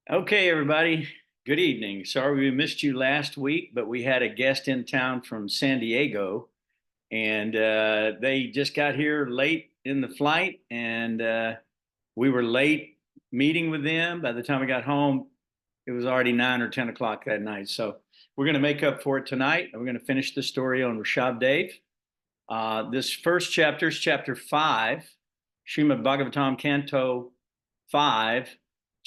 Okay, everybody. Good evening. Sorry we missed you last week, but we had a guest in town from San Diego, and they just got here late in the flight, and we were late meeting with them. By the time we got home, it was already 9 or 10 o'clock that night. So we're going to make up for it tonight, and we're going to finish the story on Rsabhadeva. This first chapter is chapter 5, Srimad Bhagavatam, Canto 5,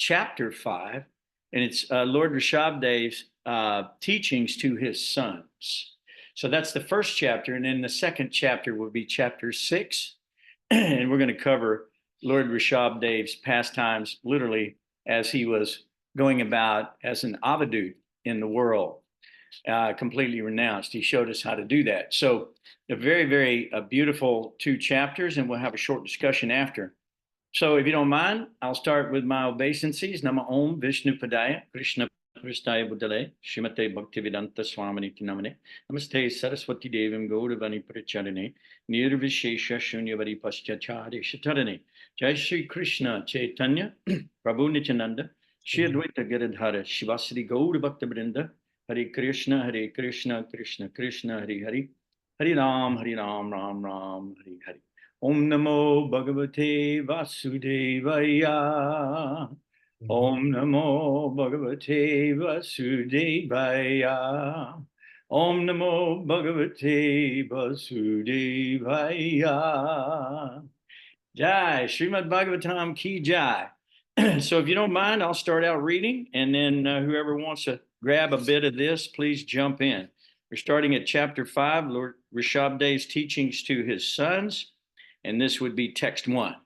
chapter 5, and it's Lord Rishabhdeva's teachings to his sons. So that's the first chapter, and then the second chapter will be chapter 6, and we're going to cover Lord Rishabhdeva's pastimes literally as he was going about as an avadut in the world, completely renounced. He showed us how to do that. So a very, very beautiful 2 chapters, and we'll have a short discussion after. So if you don't mind, I'll start with my obeisances. Nama Om Vishnu Padaya, Krishna Pristaya Buddhale, Shrimate Bhaktivedanta Swaminiti Namane, Namaste Saraswati Devim Gaudavani Pracharane, Nirvishesha Shunyavadi Paschachari Shatarane, Jai Shri Krishna Chaitanya, Prabhu Nityananda, Shri Advaita Giridhara, Shivasri Gaura Bhakta Brinda, Hare Krishna, Krishna Krishna, Hare Hare, Hare Ram, Ram Ram, Hare Hare. Om Namo Bhagavate Vasudevaya. Om Namo Bhagavate Vasudevaya. Om Namo Bhagavate Vasudevaya. Jai, Srimad Bhagavatam Ki Jai. So if you don't mind, I'll start out reading, and then whoever wants to grab a bit of this, please jump in. We're starting at chapter 5, Lord Rishabhdeva's teachings to his sons, and this would be text 1.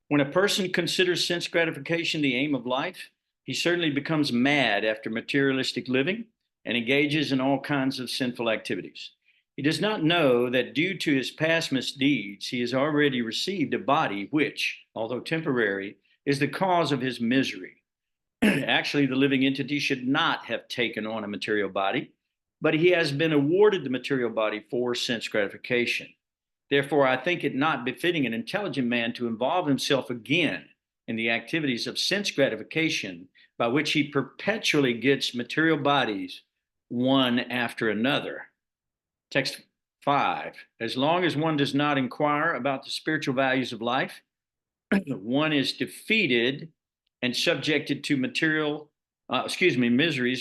When a person considers sense gratification the aim of life, he certainly becomes mad after materialistic living and engages in all kinds of sinful activities. He does not know that due to his past misdeeds, he has already received a body which, although temporary, is the cause of his misery. Actually, the living entity should not have taken on a material body, but he has been awarded the material body for sense gratification. Therefore, I think it not befitting an intelligent man to involve himself again in the activities of sense gratification by which he perpetually gets material bodies one after another. Text 5. As long as one does not inquire about the spiritual values of life, one is defeated and subjected to miseries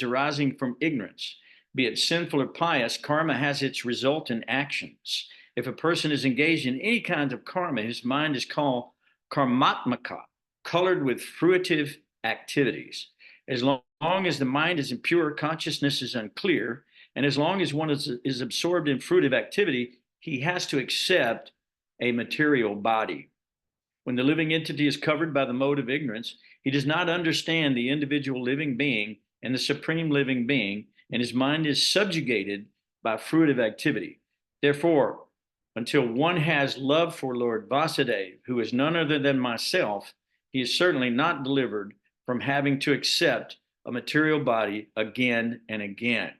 arising from ignorance. Be it sinful or pious, karma has its result in actions. If a person is engaged in any kind of karma, his mind is called karmatmaka, colored with fruitive activities. As long as the mind is impure, consciousness is unclear, and as long as one is absorbed in fruitive activity, he has to accept a material body. When the living entity is covered by the mode of ignorance, he does not understand the individual living being and the supreme living being, and his mind is subjugated by fruitive activity. Therefore, until one has love for Lord Vasudeva, who is none other than myself, he is certainly not delivered from having to accept a material body again and again.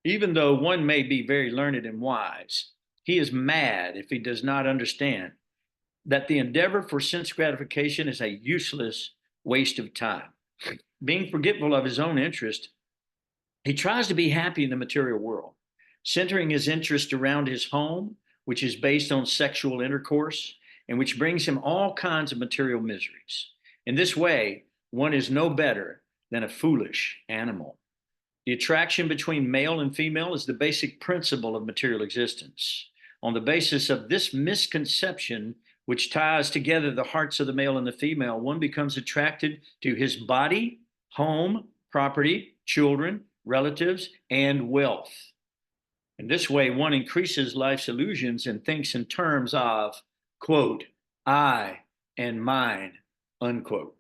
Even though one may be very learned and wise, he is mad if he does not understand that the endeavor for sense gratification is a useless waste of time. Being forgetful of his own interest, he tries to be happy in the material world, centering his interest around his home, which is based on sexual intercourse and which brings him all kinds of material miseries. In this way, one is no better than a foolish animal. The attraction between male and female is the basic principle of material existence. On the basis of this misconception, which ties together the hearts of the male and the female, one becomes attracted to his body, home, property, children, relatives, and wealth. In this way, one increases life's illusions and thinks in terms of, quote, I and mine, unquote.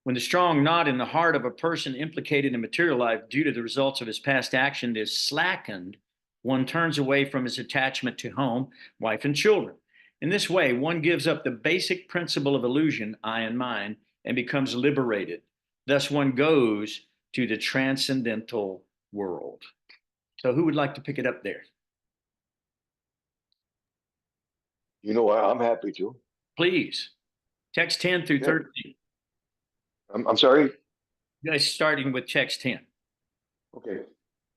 When the strong knot in the heart of a person implicated in material life due to the results of his past action is slackened, one turns away from his attachment to home, wife, and children. In this way, one gives up the basic principle of illusion, I and mine, and becomes liberated. Thus, one goes to the transcendental world. So who would like to pick it up there? You know what? I'm happy to. Please. Text 10 through 13. I'm sorry? Guys, starting with text 10. Okay.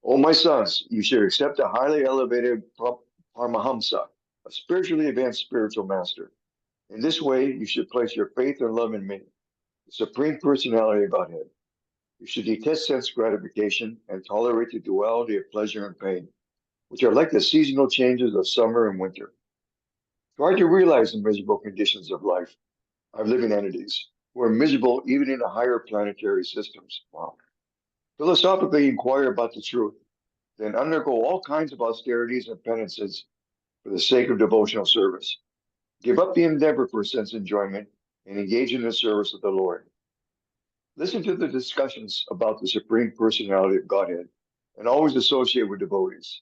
O my sons, you should accept a highly elevated Paramahamsa, a spiritually advanced spiritual master. In this way, you should place your faith and love in me, the Supreme Personality of Godhead. You should detest sense gratification and tolerate the duality of pleasure and pain, which are like the seasonal changes of summer and winter. Try to realize the miserable conditions of life, of living entities, who are miserable even in the higher planetary systems. Wow. Philosophically inquire about the truth, then undergo all kinds of austerities and penances for the sake of devotional service. Give up the endeavor for sense enjoyment and engage in the service of the Lord. Listen to the discussions about the Supreme Personality of Godhead and always associate with devotees.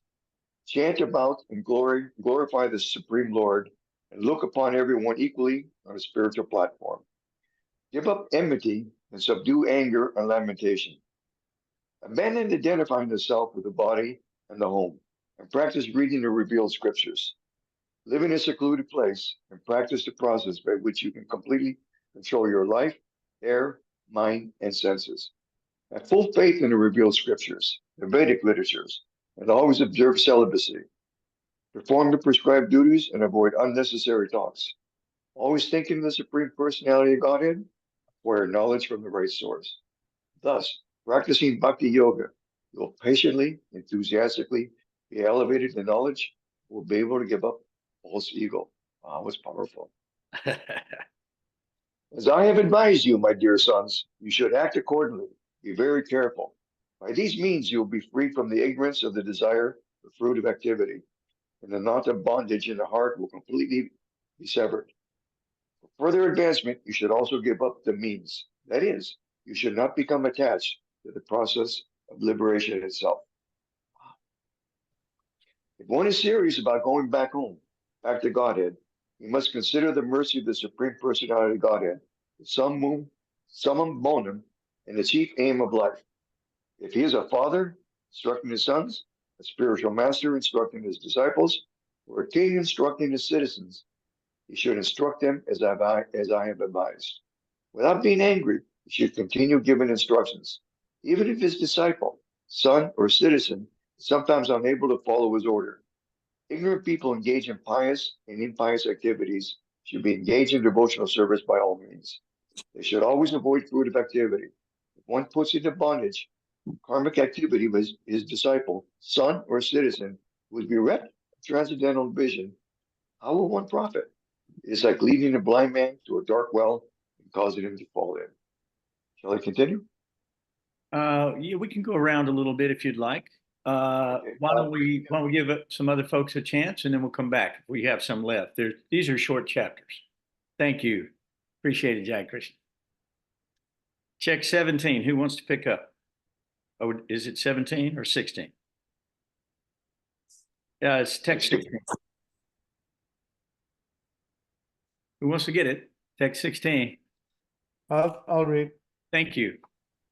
Chant about and glorify the Supreme Lord and look upon everyone equally on a spiritual platform. Give up enmity and subdue anger and lamentation. Abandon identifying the self with the body and the home, and practice reading the revealed scriptures. Live in a secluded place and practice the process by which you can completely control your life, air, mind, and senses. Have full faith in the revealed scriptures, the Vedic literatures, and always observe celibacy. Perform the prescribed duties and avoid unnecessary thoughts. Always think in the Supreme Personality of Godhead, acquire knowledge from the right source. Thus, practicing Bhakti Yoga, you will patiently, enthusiastically be elevated in knowledge, will be able to give up false ego. Wow, it's powerful. As I have advised you, my dear sons, you should act accordingly. Be very careful. By these means, you will be freed from the ignorance of the desire for fruit of activity, and the knot of bondage in the heart will completely be severed. For further advancement, you should also give up the means. That is, you should not become attached to the process of liberation itself. If one is serious about going back home, back to Godhead, he must consider the mercy of the Supreme Personality of Godhead, the summum bonum, and the chief aim of life. If he is a father instructing his sons, a spiritual master instructing his disciples, or a king instructing his citizens, he should instruct them as I have advised. Without being angry, he should continue giving instructions, even if his disciple, son, or citizen is sometimes unable to follow his order. Ignorant people engaged in pious and impious activities should be engaged in devotional service by all means. They should always avoid fruitive activity. If one puts into bondage karmic activity with his disciple, son, or citizen who is bereft of transcendental vision, how will one profit? It is like leading a blind man to a dark well and causing him to fall in. Shall I continue? Yeah, we can go around a little bit if you'd like. Okay. Why don't we give some other folks a chance, and then we'll come back if we have some left. These are short chapters. Thank you. Appreciate it, Jai Krishna. Check 17. Who wants to pick up? Oh, is it 17 or 16? Yeah, it's text 16. Who wants to get it? Text 16. I'll read. Thank you,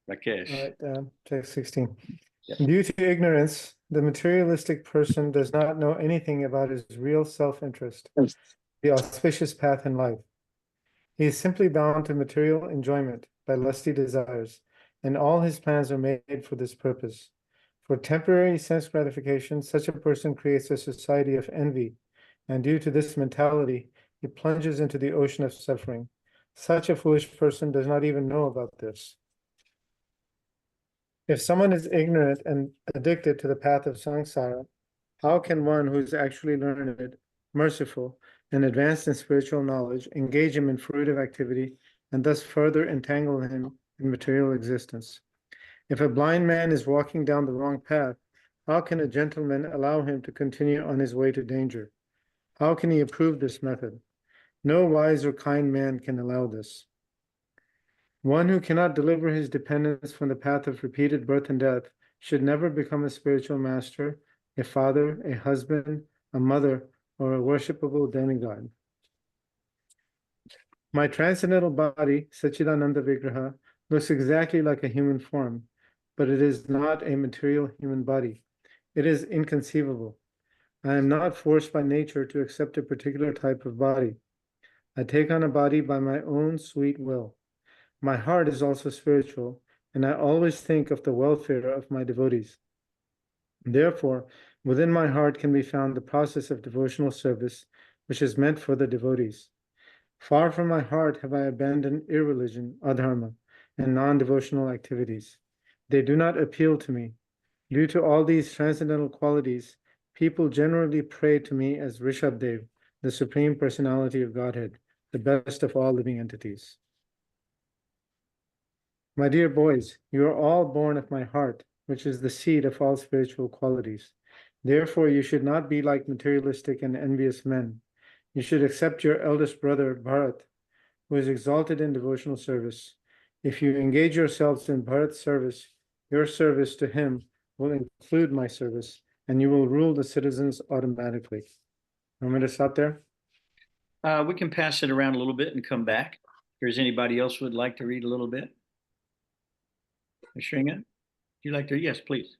Rakesh. All right, text 16. Yep. Due to ignorance, the materialistic person does not know anything about his real self-interest, the auspicious path in life. He is simply bound to material enjoyment by lusty desires, and all his plans are made for this purpose. For temporary sense gratification, such a person creates a society of envy, and due to this mentality, he plunges into the ocean of suffering. Such a foolish person does not even know about this. If someone is ignorant and addicted to the path of samsara, how can one who is actually learned, merciful, and advanced in spiritual knowledge engage him in fruitive activity and thus further entangle him in material existence? If a blind man is walking down the wrong path, how can a gentleman allow him to continue on his way to danger? How can he approve this method? No wise or kind man can allow this. One who cannot deliver his dependents from the path of repeated birth and death should never become a spiritual master, a father, a husband, a mother, or a worshipable demigod. My transcendental body, Satchidananda Vigraha, looks exactly like a human form, but it is not a material human body. It is inconceivable. I am not forced by nature to accept a particular type of body. I take on a body by my own sweet will. My heart is also spiritual, and I always think of the welfare of my devotees. Therefore, within my heart can be found the process of devotional service, which is meant for the devotees. Far from my heart have I abandoned irreligion, adharma, and non-devotional activities. They do not appeal to me. Due to all these transcendental qualities, people generally pray to me as Rsabhadeva, the Supreme Personality of Godhead, the best of all living entities. My dear boys, you are all born of my heart, which is the seed of all spiritual qualities. Therefore, you should not be like materialistic and envious men. You should accept your eldest brother, Bharat, who is exalted in devotional service. If you engage yourselves in Bharat's service, your service to him will include my service, and you will rule the citizens automatically. Want me to stop there? We can pass it around a little bit and come back. If there's anybody else who would like to read a little bit. Shringa, would you like to? Yes, please.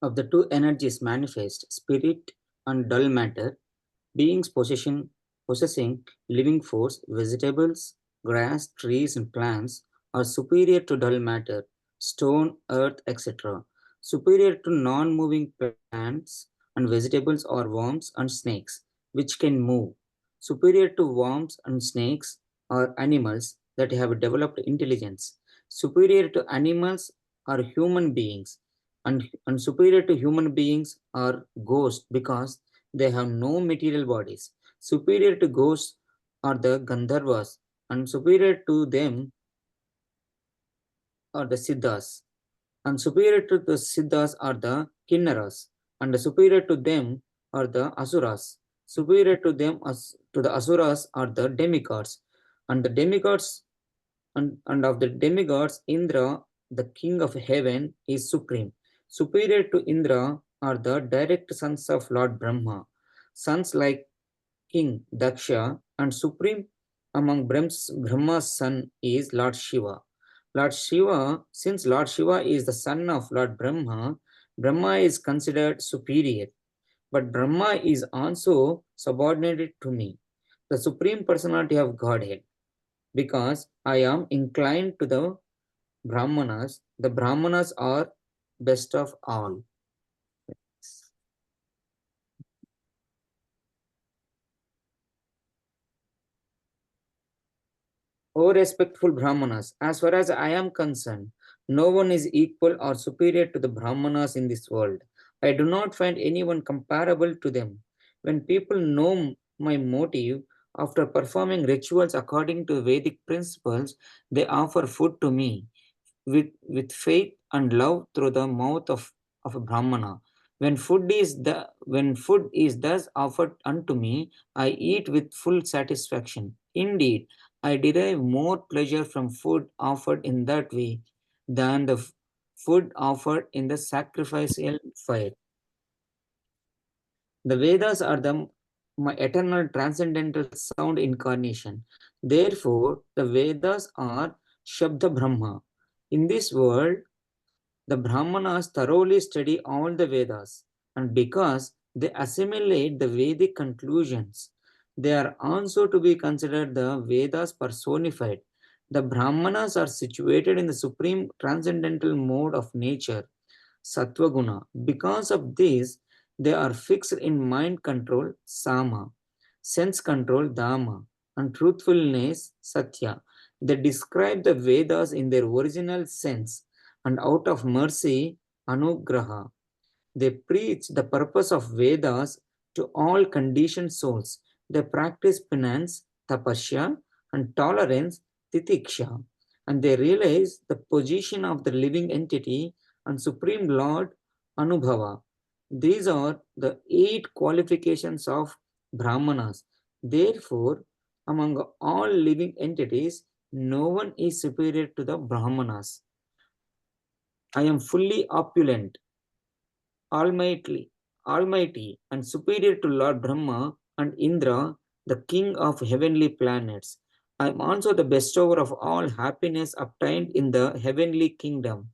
Of the two energies manifest, spirit and dull matter, beings possessing living force, vegetables, grass, trees, and plants are superior to dull matter, stone, earth, etc. Superior to non-moving plants and vegetables are worms and snakes, which can move. Superior to worms and snakes are animals that have developed intelligence. Superior to animals are human beings, and superior to human beings are ghosts because they have no material bodies. Superior to ghosts are the Gandharvas, and superior to them are the Siddhas. And superior to the Siddhas are the Kinnaras, and superior to them are the Asuras. Superior to them as to the Asuras are the demigods, and the demigods and of the demigods, Indra, the king of heaven, is supreme. Superior to Indra are the direct sons of Lord Brahma, sons like King Daksha, and supreme among Brahma's son is Lord Shiva. Lord Shiva, since Lord Shiva is the son of Lord Brahma, Brahma is considered superior. But Brahma is also subordinated to me, the Supreme Personality of Godhead, because I am inclined to the Brahmanas. The Brahmanas are best of all. O respectful Brahmanas, as far as I am concerned, no one is equal or superior to the Brahmanas in this world. I do not find anyone comparable to them. When people know my motive, after performing rituals according to Vedic principles, they offer food to me with faith and love through the mouth of a Brahmana. When food is thus offered unto me, I eat with full satisfaction. Indeed, I derive more pleasure from food offered in that way than the food offered in the sacrificial fire. The Vedas are my eternal transcendental sound incarnation. Therefore, the Vedas are Shabda Brahma. In this world, the Brahmanas thoroughly study all the Vedas, and because they assimilate the Vedic conclusions, they are also to be considered the Vedas personified. The Brahmanas are situated in the supreme transcendental mode of nature, Sattvaguna. Because of this, they are fixed in mind control, Sama, sense control, Dhamma, and truthfulness, Satya. They describe the Vedas in their original sense, and out of mercy, Anugraha. They preach the purpose of Vedas to all conditioned souls. They practice penance, tapasya, and tolerance, titiksha. And they realize the position of the living entity and Supreme Lord, Anubhava. These are the 8 qualifications of Brahmanas. Therefore, among all living entities, no one is superior to the Brahmanas. I am fully opulent, almighty, and superior to Lord Brahma and Indra, the king of heavenly planets. I am also the bestower of all happiness obtained in the heavenly kingdom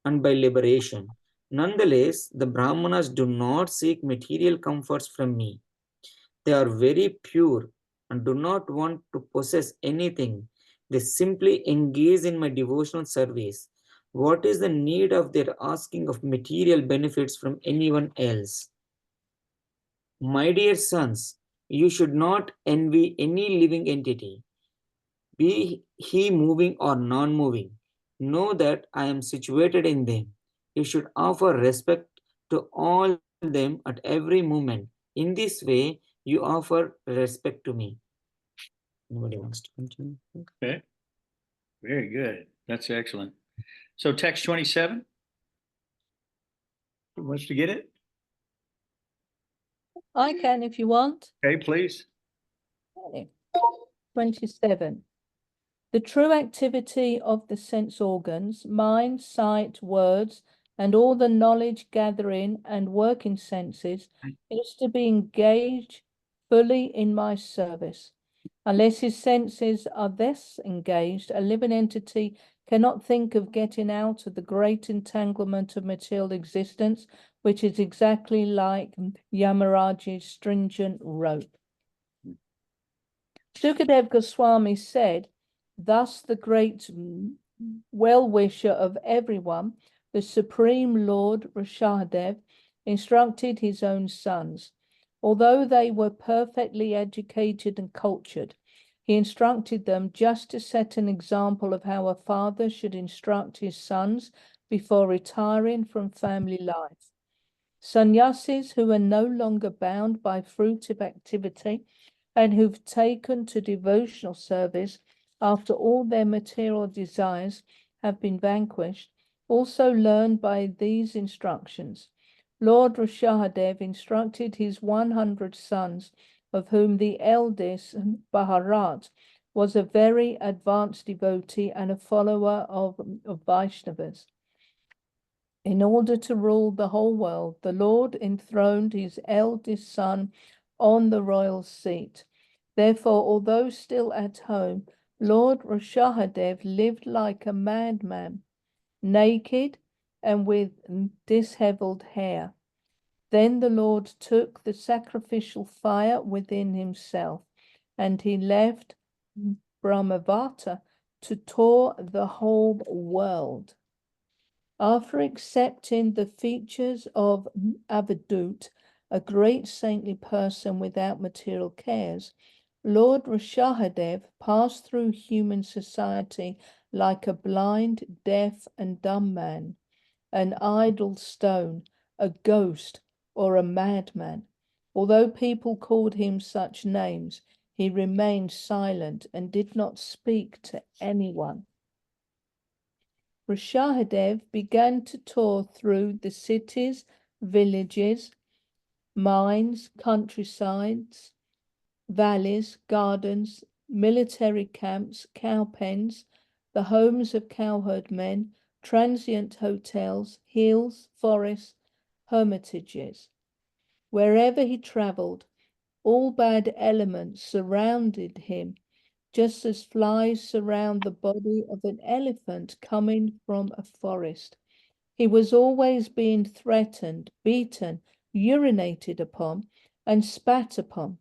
and by liberation. Nonetheless, the Brahmanas do not seek material comforts from me. They are very pure and do not want to possess anything. They simply engage in my devotional service. What is the need of their asking of material benefits from anyone else? My dear sons, you should not envy any living entity, be he moving or non-moving. Know that I am situated in them. You should offer respect to all them at every moment. In this way, you offer respect to me. Nobody wants to continue. Okay. Very good. That's excellent. So text 27. Who wants to get it? I can if you want. Okay, please. Okay. 27. The true activity of the sense organs, mind, sight, words, and all the knowledge gathering and working senses is to be engaged fully in my service. Unless his senses are thus engaged, a living entity cannot think of getting out of the great entanglement of material existence, which is exactly like Yamaraj's stringent rope. Sukadev Goswami said, thus the great well-wisher of everyone, the Supreme Lord Rsabhadeva, instructed his own sons. Although they were perfectly educated and cultured, he instructed them just to set an example of how a father should instruct his sons before retiring from family life. Sannyasis who are no longer bound by fruitive activity and who've taken to devotional service after all their material desires have been vanquished, also learn by these instructions. Lord Rsabhadeva instructed his 100 sons, of whom the eldest, Bharat, was a very advanced devotee and a follower of Vaishnavas. In order to rule the whole world, the Lord enthroned his eldest son on the royal seat. Therefore, although still at home, Lord Rsabhadeva lived like a madman, naked and with dishevelled hair. Then the Lord took the sacrificial fire within himself, and he left Brahmavata to tour the whole world. After accepting the features of Avadut, a great saintly person without material cares, Lord Rsabhadeva passed through human society like a blind, deaf, and dumb man, an idle stone, a ghost, or a madman. Although people called him such names, he remained silent and did not speak to anyone. Rsabhadeva began to tour through the cities, villages, mines, countrysides, valleys, gardens, military camps, cow pens, the homes of cowherd men, transient hotels, hills, forests, hermitages. Wherever he traveled, all bad elements surrounded him, just as flies surround the body of an elephant coming from a forest. He was always being threatened, beaten, urinated upon, and spat upon.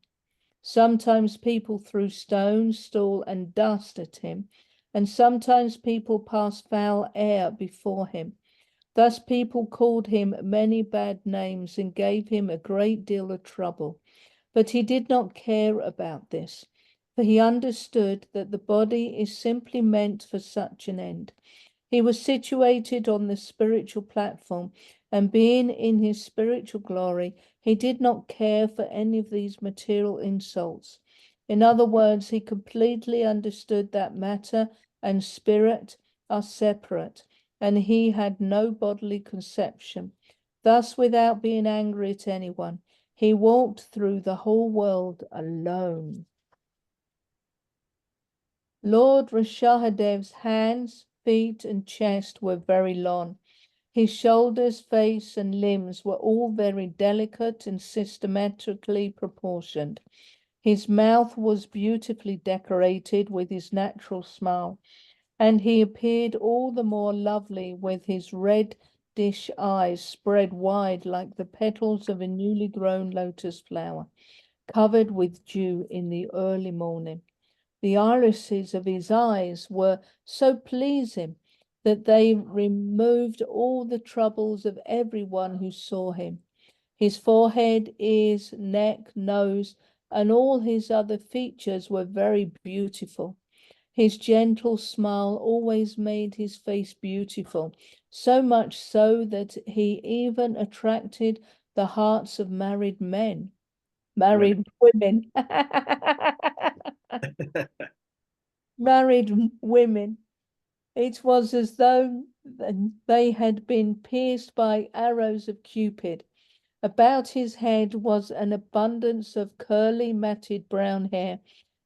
Sometimes people threw stones, stool, and dust at him, and sometimes people passed foul air before him. Thus people called him many bad names and gave him a great deal of trouble. But he did not care about this, for he understood that the body is simply meant for such an end. He was situated on the spiritual platform, and being in his spiritual glory, he did not care for any of these material insults. In other words, he completely understood that matter and spirit are separate, and he had no bodily conception. Thus, without being angry at anyone, he walked through the whole world alone. Lord Rsabhadeva's hands, feet, and chest were very long. His shoulders, face, and limbs were all very delicate and systematically proportioned. His mouth was beautifully decorated with his natural smile, and he appeared all the more lovely with his reddish eyes spread wide like the petals of a newly grown lotus flower, covered with dew in the early morning. The irises of his eyes were so pleasing that they removed all the troubles of everyone who saw him. His forehead, ears, neck, nose, and all his other features were very beautiful. His gentle smile always made his face beautiful, so much so that he even attracted the hearts of married men, married women. Married women. It was as though they had been pierced by arrows of Cupid. About his head was an abundance of curly, matted brown hair.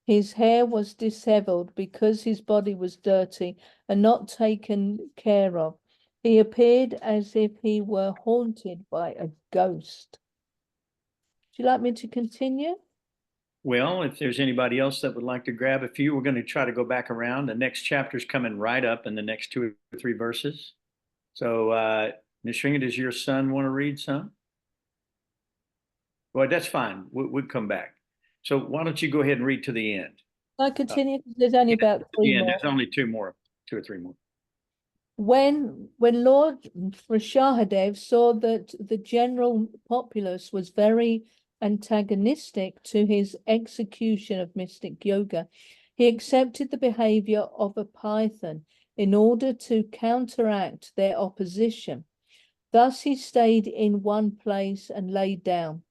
His hair was dishevelled because his body was dirty and not taken care of. He appeared as if he were haunted by a ghost. Would you like me to continue? Well, if there's anybody else that would like to grab a few, we're going to try to go back around. The next chapter's coming right up in the next 2 or 3 verses. So, Nishringa, does your son want to read some? Well, that's fine. We'll come back. So why don't you go ahead and read to the end? I continue because there's only about At 3 the end, more. there's only 2 or 3 more. When Lord Rsabhadeva saw that the general populace was very antagonistic to his execution of mystic yoga, he accepted the behavior of a python in order to counteract their opposition. Thus he stayed in one place and lay down.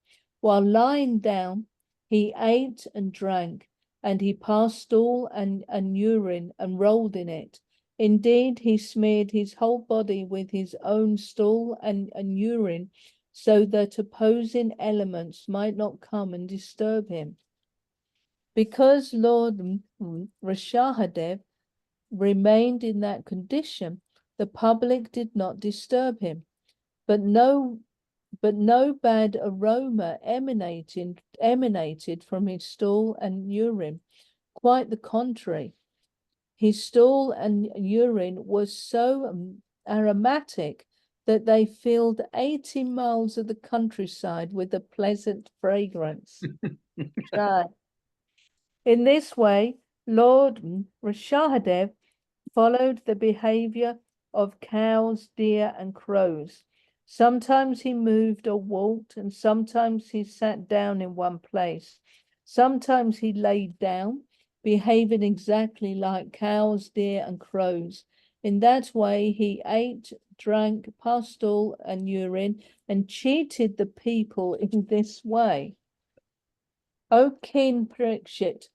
While lying down, he ate and drank, and he passed stool and urine and rolled in it. Indeed, he smeared his whole body with his own stool and urine so that opposing elements might not come and disturb him. Because Lord Rsabhadeva remained in that condition, the public did not disturb him. But no bad aroma emanated from his stool and urine. Quite the contrary. His stool and urine was so aromatic that they filled 80 miles of the countryside with a pleasant fragrance. In this way, Lord Rsabhadeva followed the behavior of cows, deer, and crows. Sometimes he moved or walked, and sometimes he sat down in one place. Sometimes he laid down, behaving exactly like cows, deer, and crows. In that way, he ate, drank, passed stool and urine, and cheated the people in this way. O King Parikshit,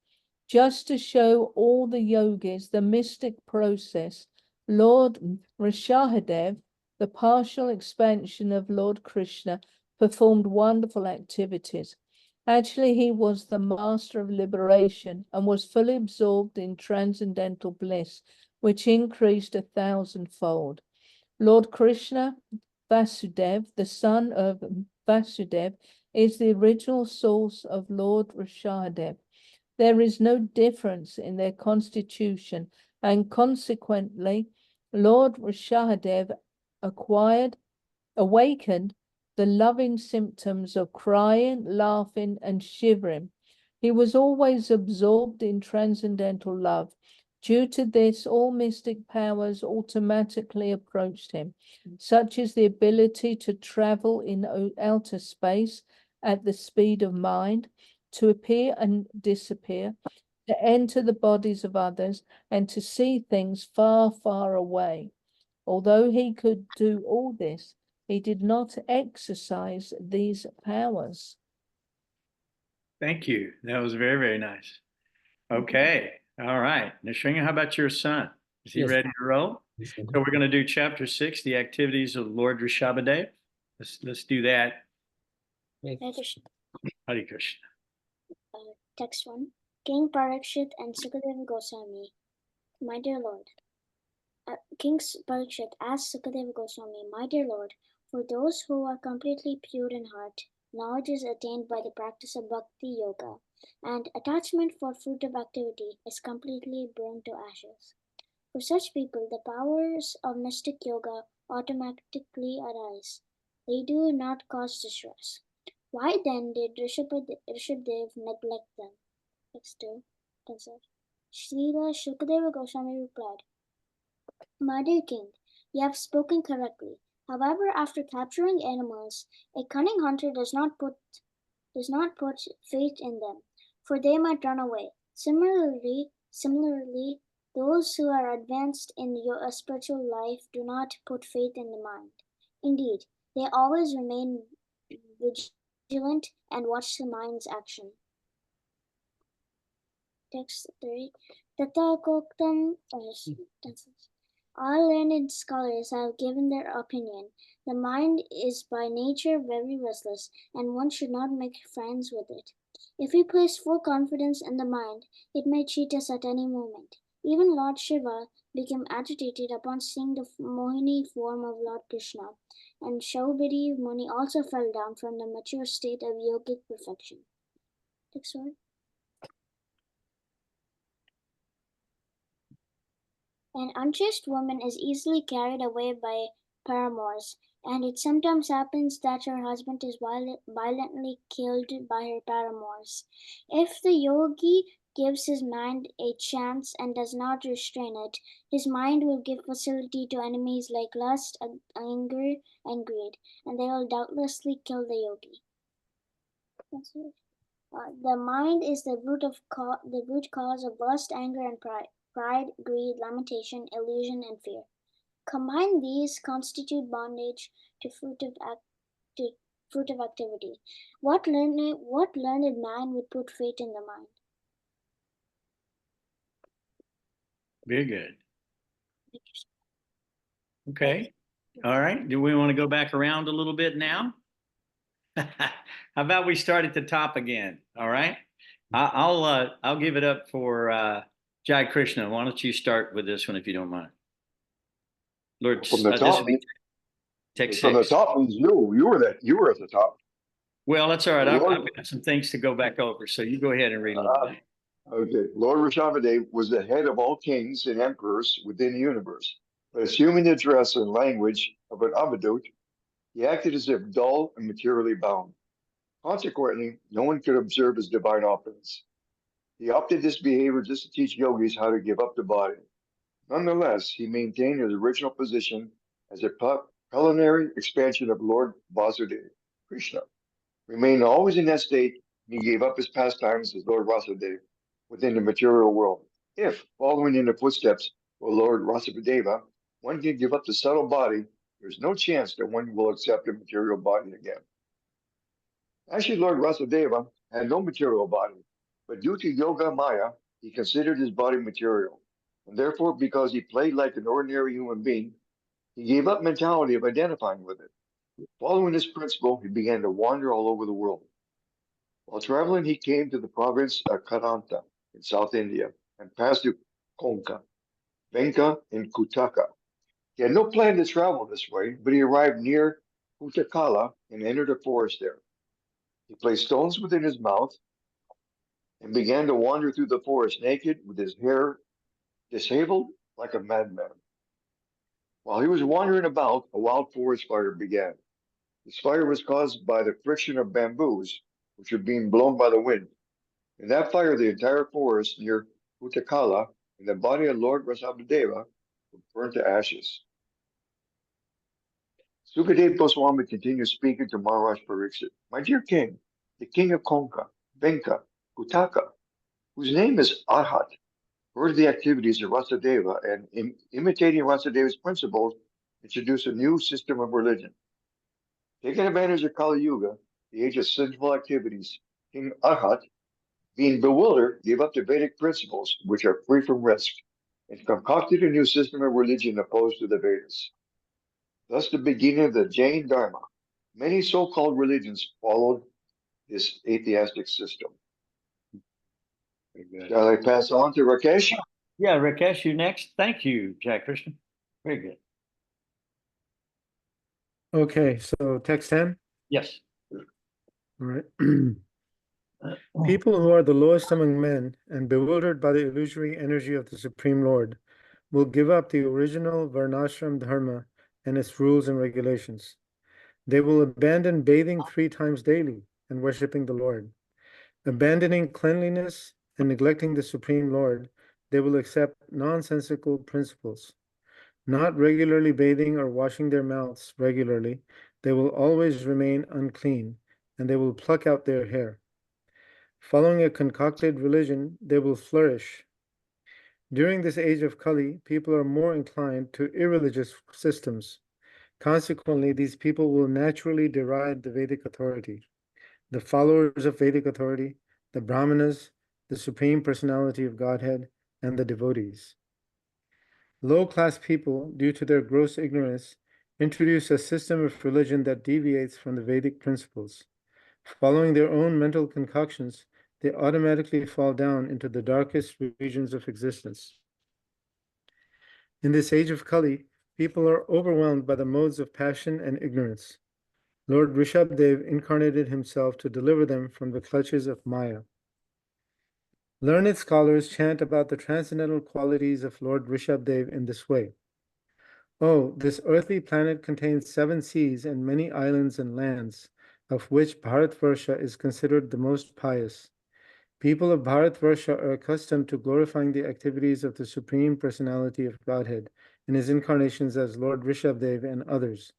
just to show all the yogis the mystic process, Lord Rsabhadeva, the partial expansion of Lord Krishna, performed wonderful activities. Actually, he was the master of liberation and was fully absorbed in transcendental bliss, which increased 1,000-fold. Lord Krishna, Vasudeva, the son of Vasudeva, is the original source of Lord Rsabhadeva. There is no difference in their constitution, and consequently, Lord Rsabhadeva awakened the loving symptoms of crying, laughing, and shivering. He was always absorbed in transcendental love. Due to this, all mystic powers automatically approached him, such as the ability to travel in outer space at the speed of mind, to appear and disappear, to enter the bodies of others, and to see things far, far away. Although he could do all this, he did not exercise these powers. Thank you. That was very, very nice. Okay. All right. Nishringa, how about your son? Is he Yes. ready to roll? Yes, So we're going to do chapter 6, the activities of Lord Rsabhadeva. Let's do that. Hare Krishna. Hare Krishna. Text 1. King Parikshit and Sukadeva Goswami. My dear Lord. King Parikshit asked Sukadeva Goswami, My dear Lord, for those who are completely pure in heart, knowledge is attained by the practice of Bhakti Yoga, and attachment for fruitive activity is completely burned to ashes. For such people, the powers of mystic yoga automatically arise. They do not cause distress. Why then did Rshabhadeva neglect them? Text 2. Answer. Srila Shukadeva Goswami replied, My dear king, you have spoken correctly. However, after capturing animals, a cunning hunter does not put faith in them, for they might run away. Similarly, those who are advanced in your spiritual life do not put faith in the mind. Indeed, they always remain vigilant and watch the mind's action. Text 3. Tathakoktam. All learned scholars have given their opinion. The mind is by nature very restless, and one should not make friends with it. If we place full confidence in the mind, it may cheat us at any moment. Even Lord Shiva became agitated upon seeing the Mohini form of Lord Krishna, and Shaubiri Muni also fell down from the mature state of yogic perfection. Next one. An unchaste woman is easily carried away by paramours, and it sometimes happens that her husband is violently killed by her paramours. If the yogi gives his mind a chance and does not restrain it, his mind will give facility to enemies like lust, anger, and greed, and they will doubtlessly kill the yogi. The mind is the root cause of lust, anger, and pride, greed, lamentation, illusion, and fear. Combine these constitute bondage to fruit of activity. What learned man would put faith in the mind? Very good. Okay. All right. Do we want to go back around a little bit now? How about we start at the top again? All right. I'll give it up for Jai Krishna. Why don't you start with this one if you don't mind? Lord, From the this top, will be text from the 6. top means you were at the top. Well, that's all right. Lord- I've got some things to go back over, so you go ahead and read a little bit. Okay, Lord Rsabhadeva was the head of all kings and emperors within the universe, but assuming the dress and language of an avadut, he acted as if dull and materially bound. Consequently, no one could observe his divine offerings. He opted this behavior just to teach yogis how to give up the body. Nonetheless, he maintained his original position as a plenary expansion of Lord Vasudeva, Krishna. Remained always in that state, and he gave up his pastimes as Lord Vasudeva within the material world. If, following in the footsteps of Lord Rsabhadeva, one can give up the subtle body, there's no chance that one will accept a material body again. Actually, Lord Rsabhadeva had no material body, but due to Yoga Maya, he considered his body material. And therefore, because he played like an ordinary human being, he gave up mentality of identifying with it. Following this principle, he began to wander all over the world. While traveling, he came to the province of Karanta in South India and passed through Konka, Venka, and Kutaka. He had no plan to travel this way, but he arrived near Kutakala and entered a forest there. He placed stones within his mouth and began to wander through the forest naked with his hair disabled like a madman. While he was wandering about, a wild forest fire began. This fire was caused by the friction of bamboos, which were being blown by the wind. In that fire, the entire forest near Utakala and the body of Lord Rsabhadeva were burned to ashes. Sukadeva Goswami continued speaking to Maharaj Pariksit. My dear king, the king of Konka, Venka, Kutaka, whose name is Arhat, heard the activities of Rasadeva and imitating Rasadeva's principles, introduced a new system of religion. Taking advantage of Kali Yuga, the age of sinful activities, King Arhat, being bewildered, gave up the Vedic principles, which are free from risk, and concocted a new system of religion opposed to the Vedas. Thus, the beginning of the Jain Dharma. Many so-called religions followed this atheistic system. Shall I pass on to Rakesh? Yeah, Rakesh, you next. Thank you, Jai Krishna. Very good. Okay, so text 10. Yes. All right. People who are the lowest among men and bewildered by the illusory energy of the Supreme Lord will give up the original Varnashram Dharma and its rules and regulations. They will abandon bathing 3 times daily and worshiping the Lord. Abandoning cleanliness and neglecting the Supreme Lord they will accept nonsensical principles. Not regularly bathing or washing their mouths regularly, they will always remain unclean, and they will pluck out their hair. Following a concocted religion, they will flourish. During this age of Kali, people are more inclined to irreligious systems. Consequently, these people will naturally deride the Vedic authority. The followers of Vedic authority, the Brahmanas, the Supreme Personality of Godhead, and the devotees. Low-class people, due to their gross ignorance, introduce a system of religion that deviates from the Vedic principles. Following their own mental concoctions, they automatically fall down into the darkest regions of existence. In this age of Kali, people are overwhelmed by the modes of passion and ignorance. Lord Rishabdev incarnated himself to deliver them from the clutches of Maya. Learned scholars chant about the transcendental qualities of Lord Rishabdev in this way. Oh, this earthly planet contains 7 seas and many islands and lands, of which Bharatvarsha is considered the most pious. People of Bharatvarsha are accustomed to glorifying the activities of the Supreme Personality of Godhead in his incarnations as Lord Rishabdev and others.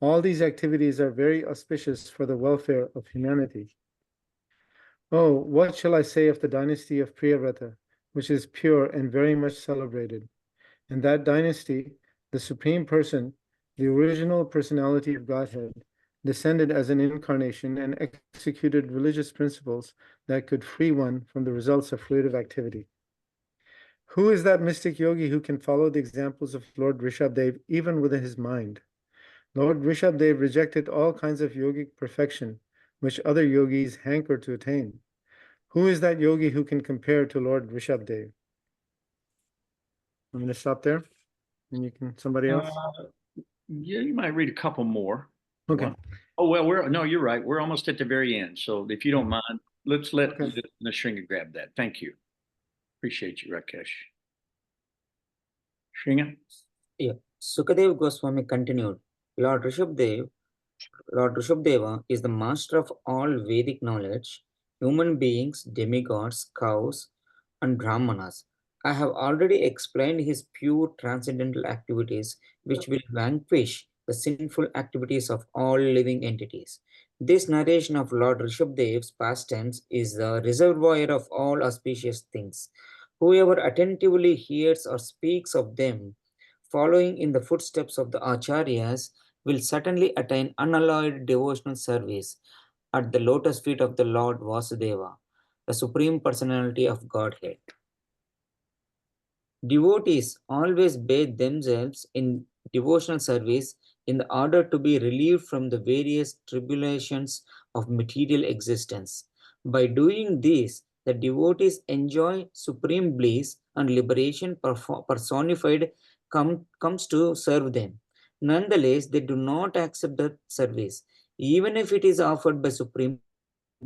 All these activities are very auspicious for the welfare of humanity. Oh, what shall I say of the dynasty of Priyavrata, which is pure and very much celebrated? In that dynasty, the Supreme Person, the original personality of Godhead, descended as an incarnation and executed religious principles that could free one from the results of fruitive activity. Who is that mystic yogi who can follow the examples of Lord Rishabdev even within his mind? Lord Rishabdev rejected all kinds of yogic perfection, which other yogis hanker to attain. Who is that yogi who can compare to Lord Rishabdev? I'm going to stop there, and you can, somebody else? Yeah, you might read a couple more. Okay. Oh, well, no, you're right. We're almost at the very end. So if you don't mind, let's let Okay. Shringa grab that. Thank you. Appreciate you, Rakesh. Shringa? Yeah. Sukadeva Goswami continued, Lord Rishabdeva is the master of all Vedic knowledge, human beings, demigods, cows, and brahmanas. I have already explained his pure transcendental activities, which will vanquish the sinful activities of all living entities. This narration of Lord Rishabdev's pastimes is the reservoir of all auspicious things. Whoever attentively hears or speaks of them, following in the footsteps of the acharyas, will certainly attain unalloyed devotional service at the lotus feet of the Lord Vasudeva, the Supreme Personality of Godhead. Devotees always bathe themselves in devotional service in order to be relieved from the various tribulations of material existence. By doing this, the devotees enjoy supreme bliss and liberation personified comes to serve them. Nonetheless, they do not accept that service, even if it is offered by Supreme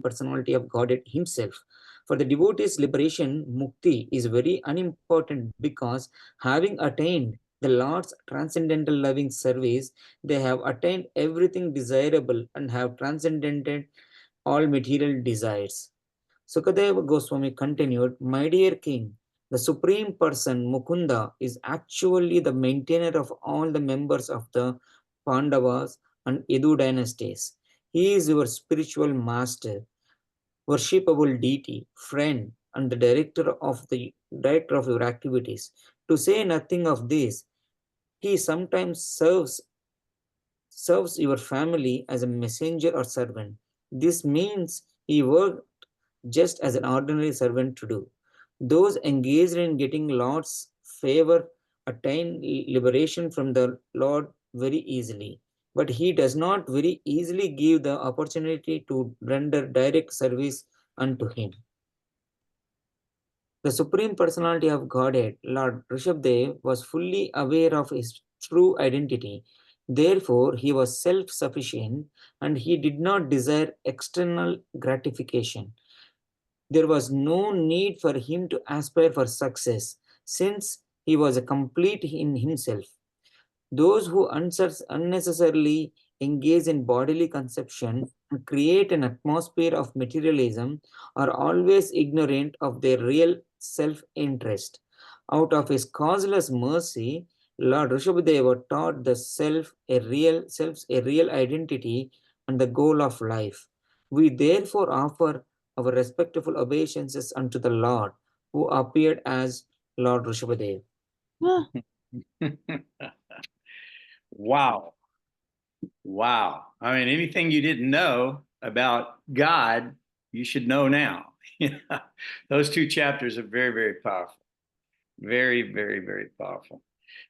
Personality of Godhead Himself. For the devotees, liberation, mukti, is very unimportant because having attained the Lord's transcendental loving service, they have attained everything desirable and have transcended all material desires. Sukadeva Goswami continued, My dear king, the Supreme Person, Mukunda, is actually the maintainer of all the members of the Pandavas and Yadu dynasties. He is your spiritual master, worshipable deity, friend, and the director of your activities. To say nothing of this, he sometimes serves your family as a messenger or servant. This means he worked just as an ordinary servant to do. Those engaged in getting Lord's favor attain liberation from the Lord very easily. But he does not very easily give the opportunity to render direct service unto him. The Supreme Personality of Godhead, Lord Rishabdev, was fully aware of his true identity. Therefore, he was self-sufficient and he did not desire external gratification. There was no need for him to aspire for success, since he was a complete in himself. Those who unnecessarily engage in bodily conception and create an atmosphere of materialism are always ignorant of their real self-interest. Out of his causeless mercy, Lord Rsabhadeva taught the self's a real identity and the goal of life. We therefore offer our respectful obeisances unto the Lord, who appeared as Lord Rsabhadeva. Wow. Wow. I mean, anything you didn't know about God, you should know now. Those two chapters are very, very powerful. Very, very, very powerful.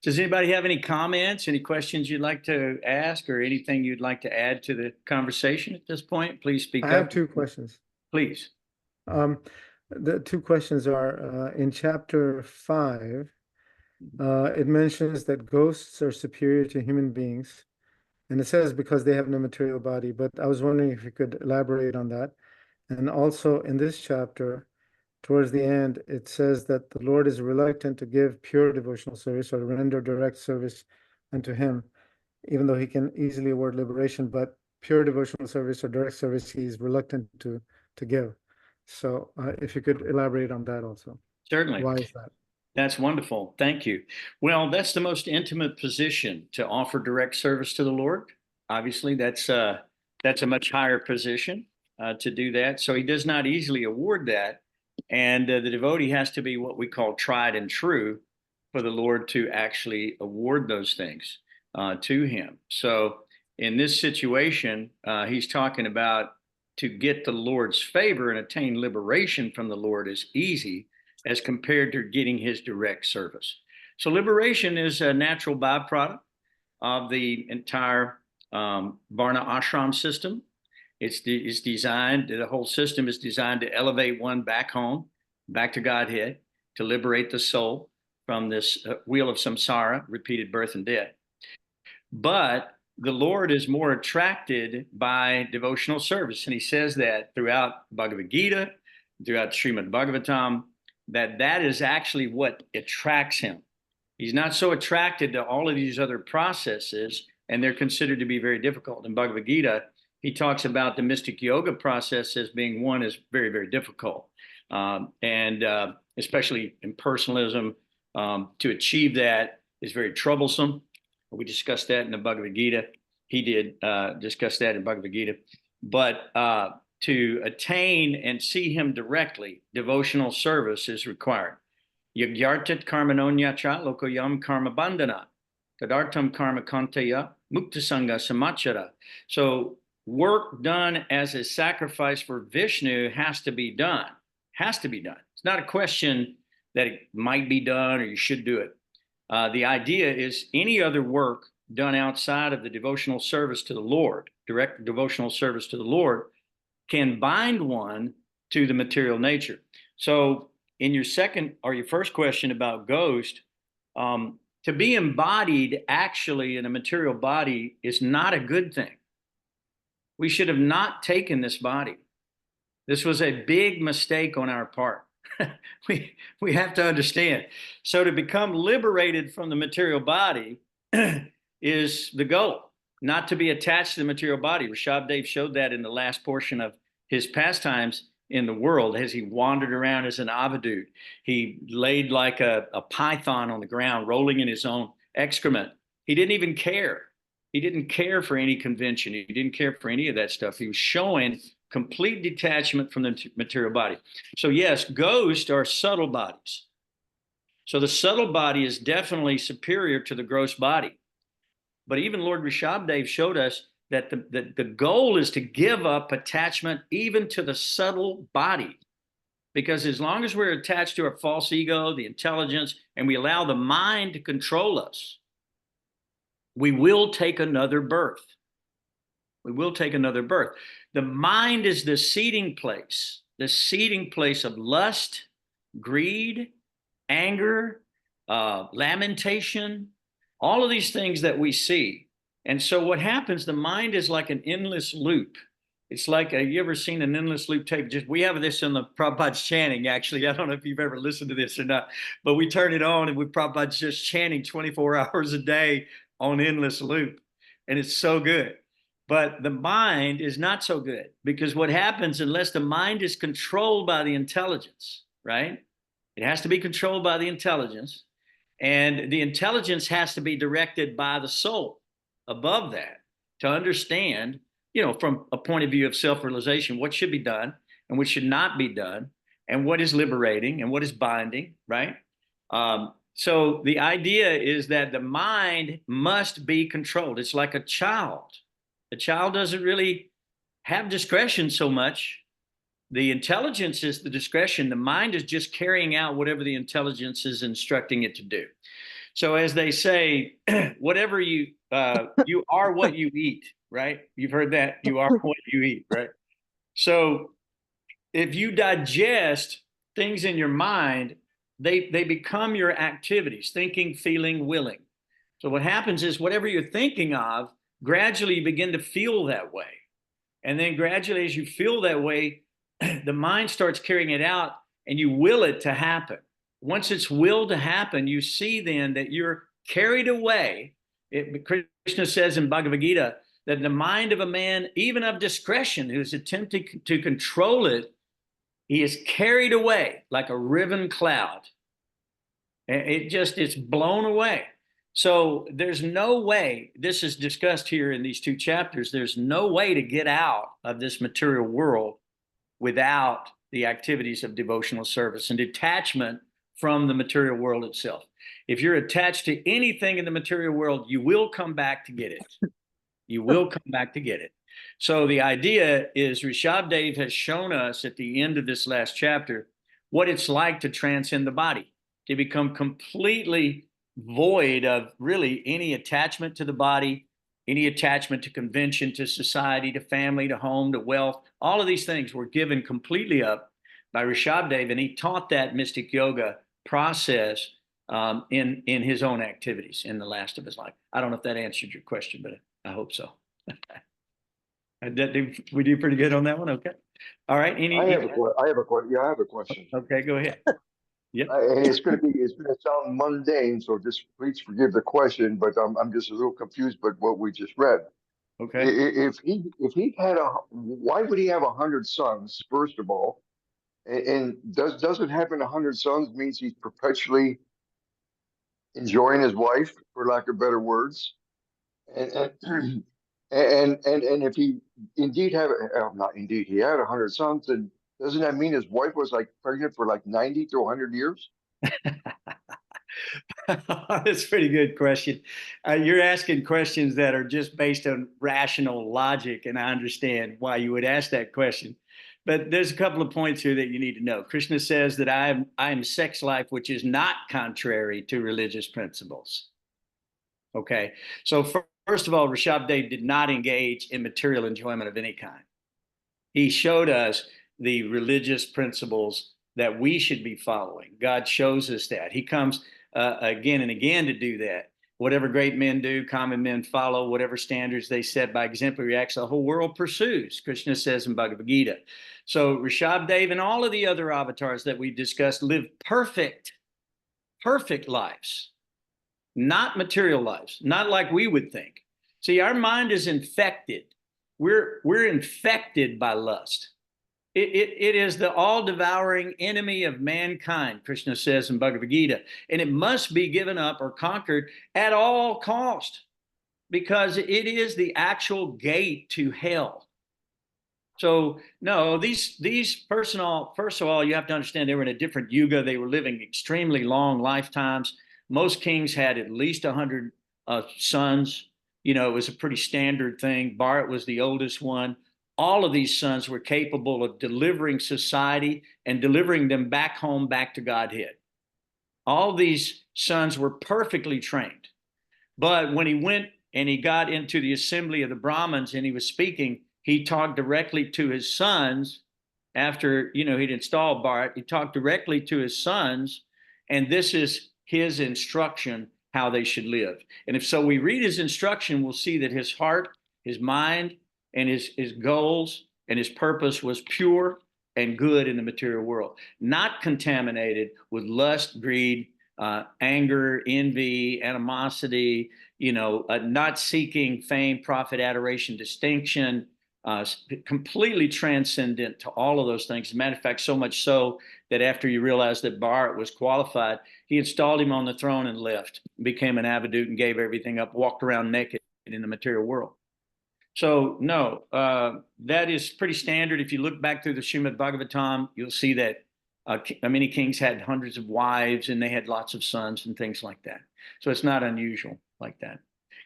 Does anybody have any comments, any questions you'd like to ask, or anything you'd like to add to the conversation at this point? Please speak I up. have two questions. Please. The two questions are in chapter 5, it mentions that ghosts are superior to human beings. And it says because they have no material body, but I was wondering if you could elaborate on that. And also in this chapter, towards the end, it says that the Lord is reluctant to give pure devotional service or render direct service unto him, even though he can easily award liberation, but pure devotional service or direct service, he's reluctant to give. So if you could elaborate on that also. Certainly. Why is that? That's wonderful. Thank you. Well, that's the most intimate position, to offer direct service to the Lord. Obviously, that's a much higher position to do that. So he does not easily award that. And the devotee has to be what we call tried and true for the Lord to actually award those things to him. So in this situation, he's talking about to get the Lord's favor and attain liberation from the Lord is easy as compared to getting his direct service. So liberation is a natural byproduct of the entire Varna ashram system. It's designed, the whole system is designed to elevate one back home, back to Godhead, to liberate the soul from this wheel of samsara, repeated birth and death. But the Lord is more attracted by devotional service. And he says that throughout Bhagavad Gita, throughout Srimad Bhagavatam, that is actually what attracts him. He's not so attracted to all of these other processes, and they're considered to be very difficult. In Bhagavad Gita, he talks about the mystic yoga process as being one is very, very difficult. Especially in personalism, to achieve that is very troublesome. We discussed that in the Bhagavad Gita. He did discuss that in Bhagavad Gita. But to attain and see him directly, devotional service is required. Yagyartat karmanonyacha lokoyam karma bandhana, tadartam karma kantaya muktasanga samachara. So work done as a sacrifice for Vishnu has to be done. Has to be done. It's not a question that it might be done or you should do it. The idea is any other work done outside of the devotional service to the Lord, direct devotional service to the Lord, can bind one to the material nature. So in your second or your first question about ghost, to be embodied actually in a material body is not a good thing. We should have not taken this body. This was a big mistake on our part. we have to understand. So to become liberated from the material body is the goal, not to be attached to the material body. Rsabhadeva showed that in the last portion of his pastimes in the world as he wandered around as an avadut. He laid like a python on the ground, rolling in his own excrement. He didn't even care. He didn't care for any convention. He didn't care for any of that stuff. He was showing complete detachment from the material body. So yes, ghosts are subtle bodies. So the subtle body is definitely superior to the gross body. But even Lord Rsabhadeva showed us that the goal is to give up attachment even to the subtle body. Because as long as we're attached to our false ego, the intelligence, and we allow the mind to control us, we will take another birth. We will take another birth. The mind is the seeding place of lust, greed, anger, lamentation, all of these things that we see. And so what happens, the mind is like an endless loop. It's like, you ever seen an endless loop tape? We have this in the Prabhupada's chanting, actually. I don't know if you've ever listened to this or not, but we turn it on and Prabhupada's just chanting 24 hours a day on endless loop. And it's so good. But the mind is not so good, because what happens, unless the mind is controlled by the intelligence, right? It has to be controlled by the intelligence. And the intelligence has to be directed by the soul above that to understand, from a point of view of self-realization, what should be done and what should not be done, and what is liberating and what is binding, right? So the idea is that the mind must be controlled. It's like a child. The child doesn't really have discretion so much. The intelligence is the discretion. The mind is just carrying out whatever the intelligence is instructing it to do. So as they say, whatever you are what you eat, right? You've heard that. You are what you eat, right? So if you digest things in your mind, they become your activities, thinking, feeling, willing. So what happens is whatever you're thinking of, gradually you begin to feel that way. And then gradually as you feel that way, the mind starts carrying it out and you will it to happen. Once it's willed to happen, you see then that you're carried away. Krishna says in Bhagavad Gita that the mind of a man, even of discretion, who's attempting to control it, he is carried away like a riven cloud. It's blown away. So there's no way, this is discussed here in these two chapters, there's no way to get out of this material world without the activities of devotional service and detachment from the material world itself. If you're attached to anything in the material world, you will come back to get it. You will come back to get it. So the idea is Rsabhadeva has shown us at the end of this last chapter what it's like to transcend the body, to become completely void of really any attachment to the body, any attachment to convention, to society, to family, to home, to wealth. All of these things were given completely up by Rsabhadeva, and he taught that mystic yoga process in his own activities in the last of his life. I don't know if that answered your question, but I hope so. We do pretty good on that one. Okay. All right. I have a question. Yeah, I have a question. Okay, go ahead. Yep. And it's going to sound mundane, so just please forgive the question, but I'm just a little confused by what we just read. Okay. If he had why would he have 100 sons, first of all? And doesn't having 100 sons means he's perpetually enjoying his wife, for lack of better words? And if he indeed he had 100 sons, then doesn't that mean his wife was like pregnant for like 90 to 100 years? That's a pretty good question. You're asking questions that are just based on rational logic, and I understand why you would ask that question. But there's a couple of points here that you need to know. Krishna says that I am sex life, which is not contrary to religious principles. Okay, so first of all, Rsabhadeva did not engage in material enjoyment of any kind. He showed us the religious principles that we should be following. God shows us that. He comes again and again to do that. Whatever great men do, common men follow. Whatever standards they set by exemplary acts, the whole world pursues, Krishna says in Bhagavad Gita. So Rsabhadeva and all of the other avatars that we discussed live perfect lives, not material lives, not like we would think. See, our mind is infected. We're infected by lust. It is the all-devouring enemy of mankind, Krishna says in Bhagavad Gita, and it must be given up or conquered at all cost, because it is the actual gate to hell. So no, these first of all, you have to understand they were in a different yuga. They were living extremely long lifetimes. Most kings had at least 100 sons. It was a pretty standard thing. Bharat was the oldest one. All of these sons were capable of delivering society and delivering them back home, back to Godhead. All these sons were perfectly trained. But when he went and he got into the assembly of the Brahmins and he was speaking, he talked directly to his sons. After, he'd installed Bharat, he talked directly to his sons, and this is his instruction, how they should live. And if so we read his instruction, we'll see that his heart, his mind, and his goals and his purpose was pure and good in the material world, not contaminated with lust, greed, anger, envy, animosity, not seeking fame, profit, adoration, distinction, completely transcendent to all of those things. As a matter of fact, so much so that after you realized that Bharat was qualified, he installed him on the throne and left, became an avadut and gave everything up, walked around naked in the material world. So no, that is pretty standard. If you look back through the Srimad Bhagavatam, you'll see that many kings had hundreds of wives and they had lots of sons and things like that. So it's not unusual like that.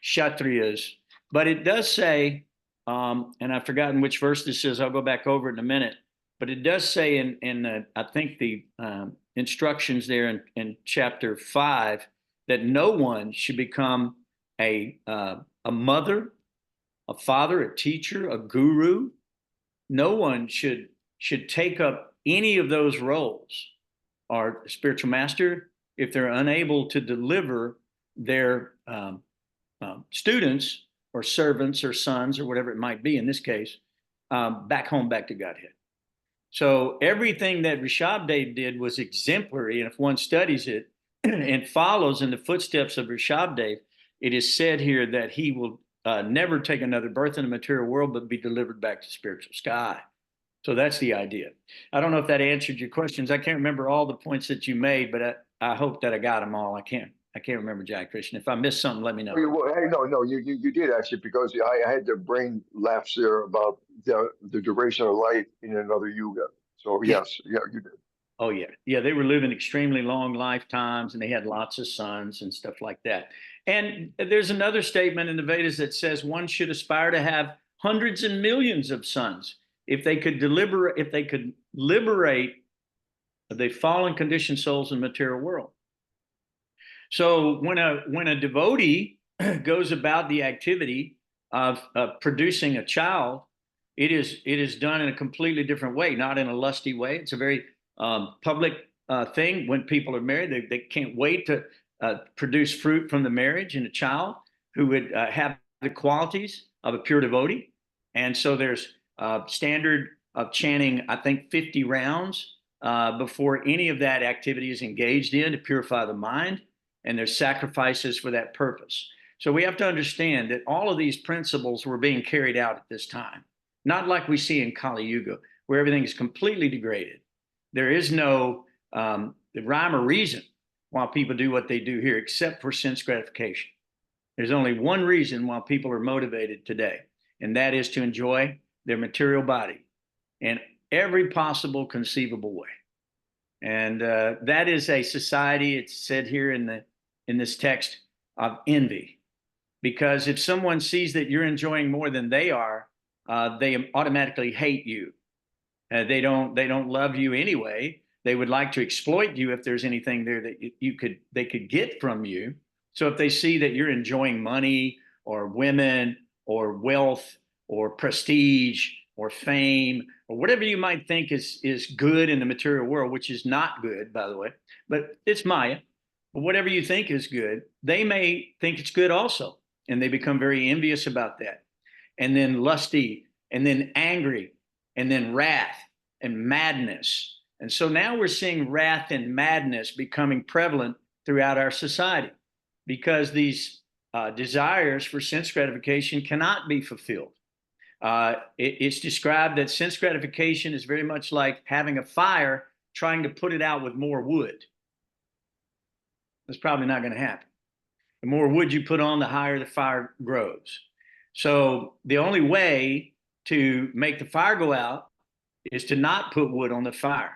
Kshatriyas, but it does say, and I've forgotten which verse this is. I'll go back over it in a minute. But it does say in I think the instructions there in chapter 5 that no one should become a mother, a father, a teacher, a guru. No one should take up any of those roles, or a spiritual master, if they're unable to deliver their students or servants or sons or whatever it might be in this case, back home, back to Godhead. So everything that Rsabhadeva did was exemplary, and if one studies it and follows in the footsteps of Rsabhadeva, it is said here that he will never take another birth in the material world, but be delivered back to spiritual sky. So that's the idea. I don't know if that answered your questions. I can't remember all the points that you made, but I hope that I got them all. I can't remember, Jack Christian. If I missed something, let me know. No, you did actually, because I had the brain lapse there about the duration of life in another yuga. So yes, yeah, you did. Oh yeah, they were living extremely long lifetimes, and they had lots of sons and stuff like that. And there's another statement in the Vedas that says one should aspire to have hundreds and millions of sons if they could liberate the fallen conditioned souls in the material world. So when a devotee goes about the activity of producing a child, it is done in a completely different way, not in a lusty way. It's a very public thing. When people are married, they can't wait to produce fruit from the marriage and a child who would have the qualities of a pure devotee. And so there's standard of chanting, I think, 50 rounds before any of that activity is engaged in to purify the mind. And there's sacrifices for that purpose. So we have to understand that all of these principles were being carried out at this time, not like we see in Kali Yuga, where everything is completely degraded. There is no rhyme or reason why people do what they do here, except for sense gratification. There's only one reason why people are motivated today, and that is to enjoy their material body in every possible conceivable way. And that is a society, it's said here in this text, of envy. Because if someone sees that you're enjoying more than they are, they automatically hate you. They don't love you anyway. They would like to exploit you if there's anything there that they could get from you. So if they see that you're enjoying money or women or wealth or prestige or fame or whatever you might think is good in the material world, which is not good, by the way, but it's Maya. But whatever you think is good, they may think it's good also. And they become very envious about that. And then lusty, and then angry, and then wrath and madness. And so now we're seeing wrath and madness becoming prevalent throughout our society because these desires for sense gratification cannot be fulfilled. It's described that sense gratification is very much like having a fire, trying to put it out with more wood. That's probably not going to happen. The more wood you put on, the higher the fire grows. So the only way to make the fire go out is to not put wood on the fire.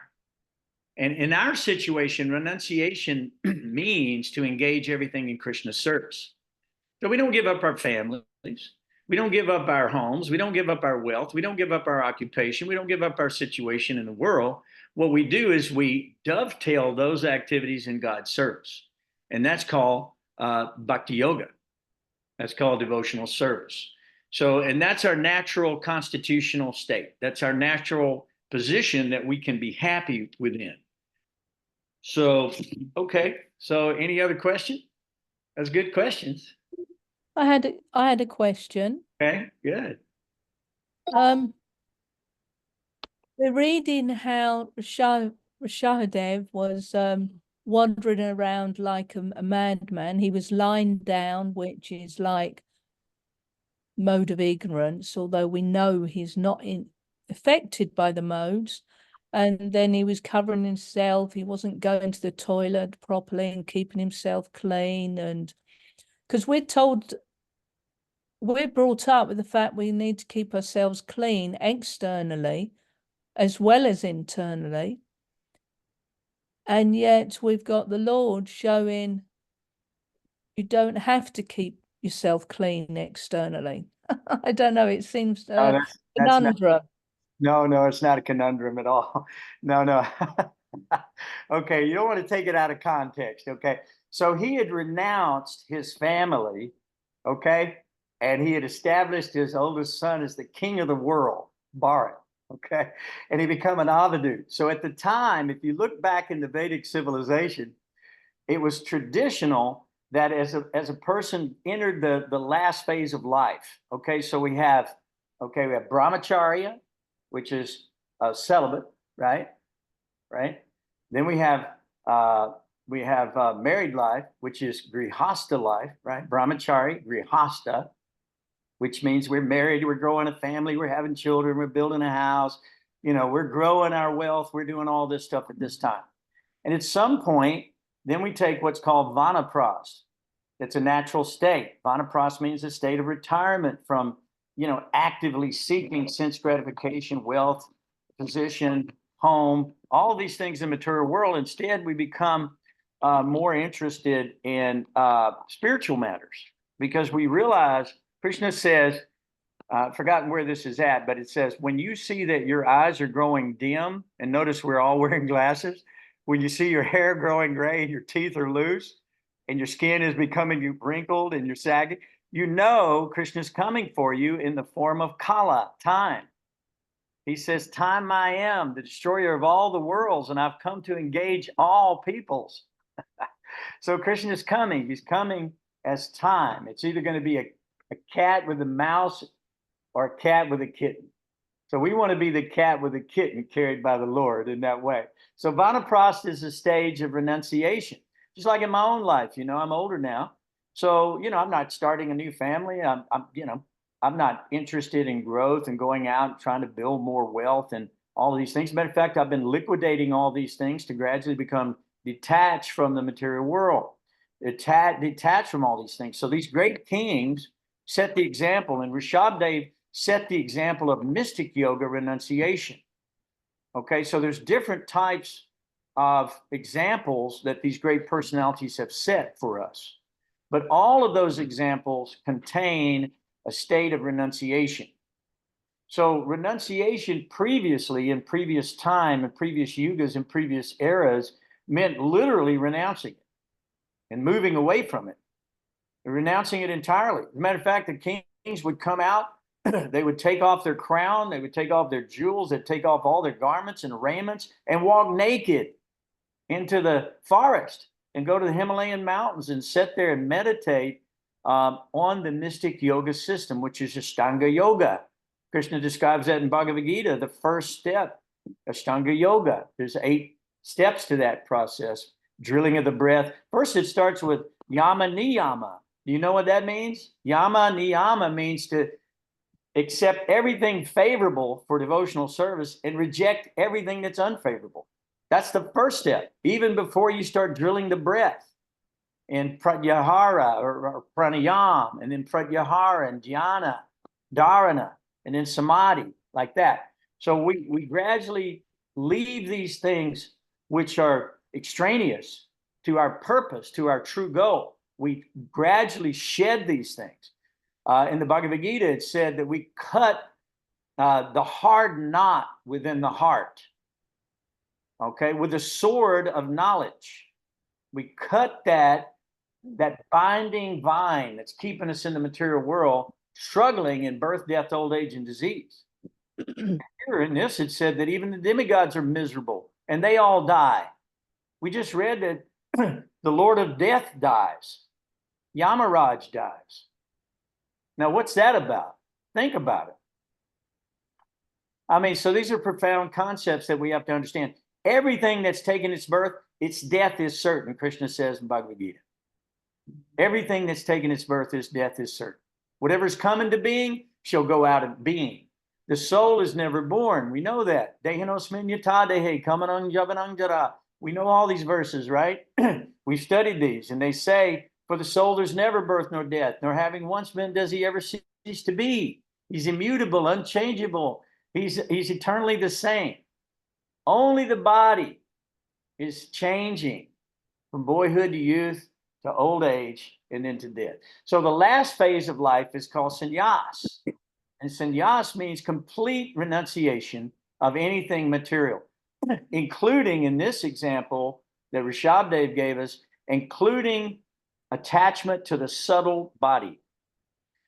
And in our situation, renunciation means to engage everything in Krishna's service. So we don't give up our families. We don't give up our homes. We don't give up our wealth. We don't give up our occupation. We don't give up our situation in the world. What we do is we dovetail those activities in God's service. And that's called Bhakti Yoga. That's called devotional service. So, and that's our natural constitutional state. That's our natural position that we can be happy within. So, okay. So any other question? That's good questions. I had a question. Okay, good. We're reading how Rsabhadeva was wandering around like a madman. He was lying down, which is like mode of ignorance, although we know he's not affected by the modes. And then he was covering himself. He wasn't going to the toilet properly and keeping himself clean. And because we're brought up with the fact we need to keep ourselves clean externally as well as internally. And yet we've got the Lord showing you don't have to keep yourself clean externally. I don't know. It seems a conundrum. No, it's not a conundrum at all. No. Okay, you don't want to take it out of context. Okay, so he had renounced his family, okay, and he had established his oldest son as the king of the world, Bharat, okay, and he became an avadut. So at the time, if you look back in the Vedic civilization, it was traditional that as a person entered the last phase of life, okay, so we have brahmacharya, which is celibate, right? Then we have married life, which is grihasta life, right? Brahmachari, grihasta, which means we're married, we're growing a family, we're having children, we're building a house, we're growing our wealth, we're doing all this stuff at this time. And at some point, then we take what's called vanaprast. It's a natural state. Vanaprast means a state of retirement from actively seeking sense gratification, wealth, position, home, all these things in the material world. Instead, we become more interested in spiritual matters because we realize, Krishna says, I've forgotten where this is at, but it says, when you see that your eyes are growing dim, and notice we're all wearing glasses, when you see your hair growing gray and your teeth are loose and your skin is becoming wrinkled and you're sagging, Krishna's coming for you in the form of Kala, time. He says, time I am, the destroyer of all the worlds, and I've come to engage all peoples. So Krishna is coming. He's coming as time. It's either going to be a cat with a mouse or a cat with a kitten. So we want to be the cat with a kitten carried by the Lord in that way. So Vanaprast is a stage of renunciation. Just like in my own life, I'm older now. So, I'm not starting a new family. I'm not interested in growth and going out and trying to build more wealth and all of these things. Matter of fact, I've been liquidating all these things to gradually become detached from the material world, detached from all these things. So these great kings set the example, and Rsabhadeva set the example of mystic yoga renunciation. Okay, so there's different types of examples that these great personalities have set for us. But all of those examples contain a state of renunciation. So renunciation previously, in previous time, in previous yugas, in previous eras, meant literally renouncing it and moving away from it, renouncing it entirely. As a matter of fact, the kings would come out, they would take off their crown, they would take off their jewels, they'd take off all their garments and raiments and walk naked into the forest and go to the Himalayan mountains and sit there and meditate on the mystic yoga system, which is Ashtanga Yoga. Krishna describes that in Bhagavad Gita, the first step, Ashtanga Yoga. There's 8 steps to that process. Drilling of the breath. First, it starts with Yama Niyama. Do you know what that means? Yama Niyama means to accept everything favorable for devotional service and reject everything that's unfavorable. That's the first step, even before you start drilling the breath in pratyahara or pranayam, and then pratyahara and dhyana, dharana, and then samadhi, like that. So we gradually leave these things which are extraneous to our purpose, to our true goal. We gradually shed these things. In the Bhagavad Gita, it said that we cut the hard knot within the heart. Okay, with the sword of knowledge, we cut that binding vine that's keeping us in the material world, struggling in birth, death, old age, and disease. Here in this, it said that even the demigods are miserable and they all die. We just read that the Lord of Death dies, Yamaraj dies. Now, what's that about? Think about it. I mean, so these are profound concepts that we have to understand. Everything that's taken its birth, its death is certain, Krishna says in Bhagavad Gita. Everything that's taken its birth, its death is certain. Whatever's coming to being shall go out of being. The soul is never born. We know that. We know all these verses, right? We've studied these, and they say, for the soul there's never birth nor death, nor having once been does he ever cease to be. He's immutable, unchangeable. He's eternally the same. Only the body is changing from boyhood to youth to old age and then to death. So the last phase of life is called sannyas. And sannyas means complete renunciation of anything material, including in this example that Rsabhadeva gave us, including attachment to the subtle body.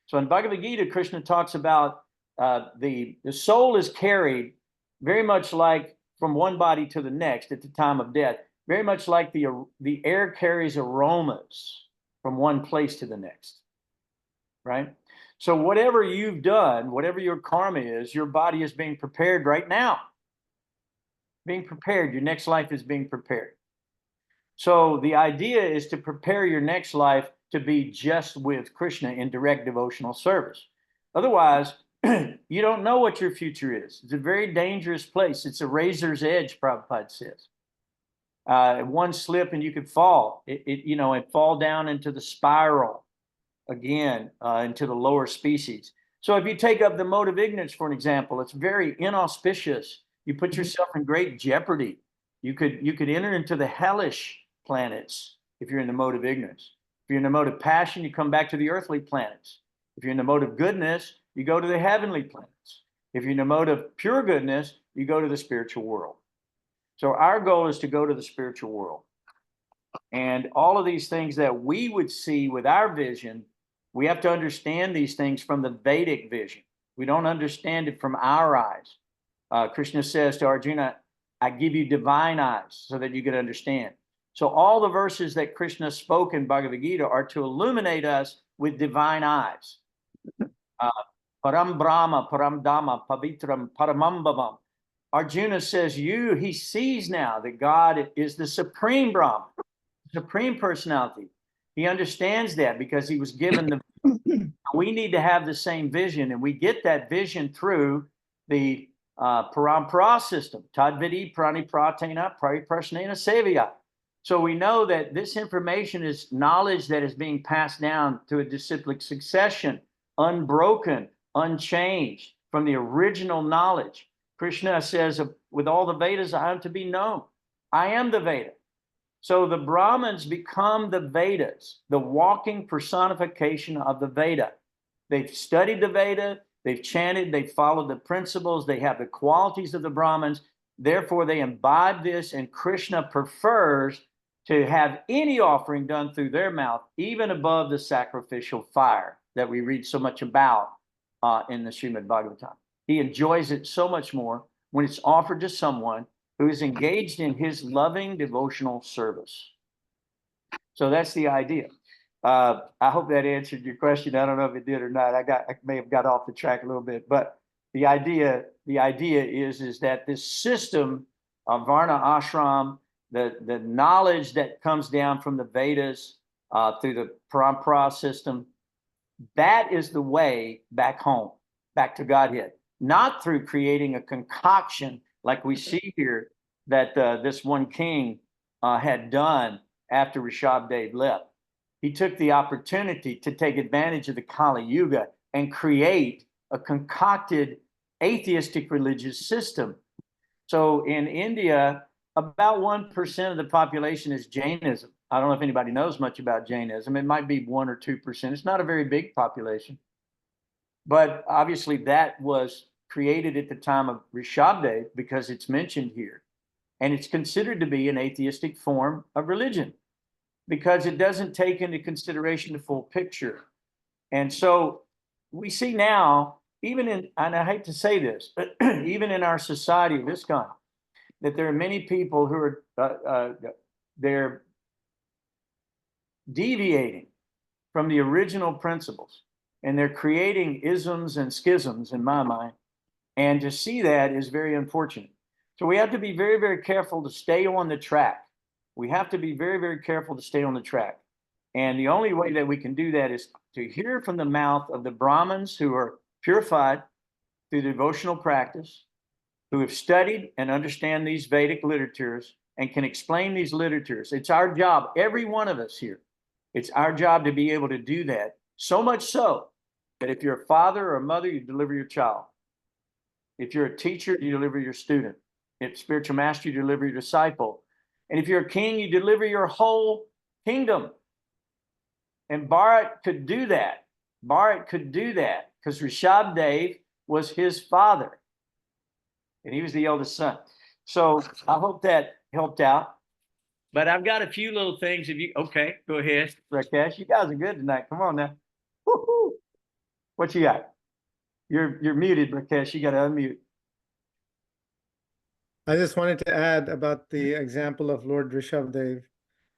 So in Bhagavad Gita, Krishna talks about the soul is carried very much like from one body to the next at the time of death, very much like the air carries aromas from one place to the next, right? So whatever you've done, whatever your karma is, your body is being prepared right now. Being prepared, your next life is being prepared. So the idea is to prepare your next life to be just with Krishna in direct devotional service. Otherwise, you don't know what your future is. It's a very dangerous place. It's a razor's edge, Prabhupada says. One slip and you could fall, and fall down into the spiral again, into the lower species. So if you take up the mode of ignorance, for an example, it's very inauspicious. You put yourself in great jeopardy. You could enter into the hellish planets if you're in the mode of ignorance. If you're in the mode of passion, you come back to the earthly planets. If you're in the mode of goodness, you go to the heavenly planets. If you're in the mode of pure goodness, you go to the spiritual world. So our goal is to go to the spiritual world. And all of these things that we would see with our vision, we have to understand these things from the Vedic vision. We don't understand it from our eyes. Krishna says to Arjuna, I give you divine eyes so that you can understand. So all the verses that Krishna spoke in Bhagavad Gita are to illuminate us with divine eyes. Param Brahma, Param Dhamma, Pavitram, Paramambhavam. Arjuna says, he sees now that God is the supreme Brahma, supreme personality. He understands that because he was given the, we need to have the same vision, and we get that vision through the parampara system, Tadvidi Prani Pratena Pariprasnena Sevya. So we know that this information is knowledge that is being passed down to a disciplic succession, unbroken, unchanged from the original knowledge. Krishna says, with all the Vedas, I am to be known. I am the Veda. So the Brahmins become the Vedas, the walking personification of the Veda. They've studied the Veda, they've chanted, they've followed the principles, they have the qualities of the Brahmins. Therefore, they imbibe this, and Krishna prefers to have any offering done through their mouth, even above the sacrificial fire that we read so much about in the Srimad Bhagavatam. He enjoys it so much more when it's offered to someone who is engaged in his loving devotional service. So that's the idea. I hope that answered your question. I don't know if it did or not. I may have got off the track a little bit, but the idea is that this system of Varna Ashram, the knowledge that comes down from the Vedas through the Parampara system, that is the way back home, back to Godhead, not through creating a concoction like we see here that this one king had done after Rsabhadeva left. He took the opportunity to take advantage of the Kali Yuga and create a concocted atheistic religious system. So in India, about 1% of the population is Jainism. I don't know if anybody knows much about Jainism. It might be 1 or 2%. It's not a very big population. But obviously that was created at the time of Rsabhadeva because it's mentioned here. And it's considered to be an atheistic form of religion because it doesn't take into consideration the full picture. And so we see now, even in, and I hate to say this, but even in our society of this kind, that there are many people who are they're deviating from the original principles, and they're creating isms and schisms in my mind. And to see that is very unfortunate. So we have to be very, very careful to stay on the track. We have to be very, very careful to stay on the track. And the only way that we can do that is to hear from the mouth of the Brahmins who are purified through devotional practice, who have studied and understand these Vedic literatures and can explain these literatures. It's our job, every one of us here, it's our job to be able to do that. So much so that if you're a father or a mother, you deliver your child. If you're a teacher, you deliver your student. If spiritual master, you deliver your disciple. And if you're a king, you deliver your whole kingdom. And Bharat could do that. Bharat could do that because Rsabhadeva was his father. And he was the eldest son. So I hope that helped out. But I've got a few little things. If you okay, go ahead, Rakesh. You guys are good tonight. Come on now. Woo-hoo. What you got? You're muted, Rakesh. You got to unmute. I just wanted to add about the example of Lord Rishabhdev.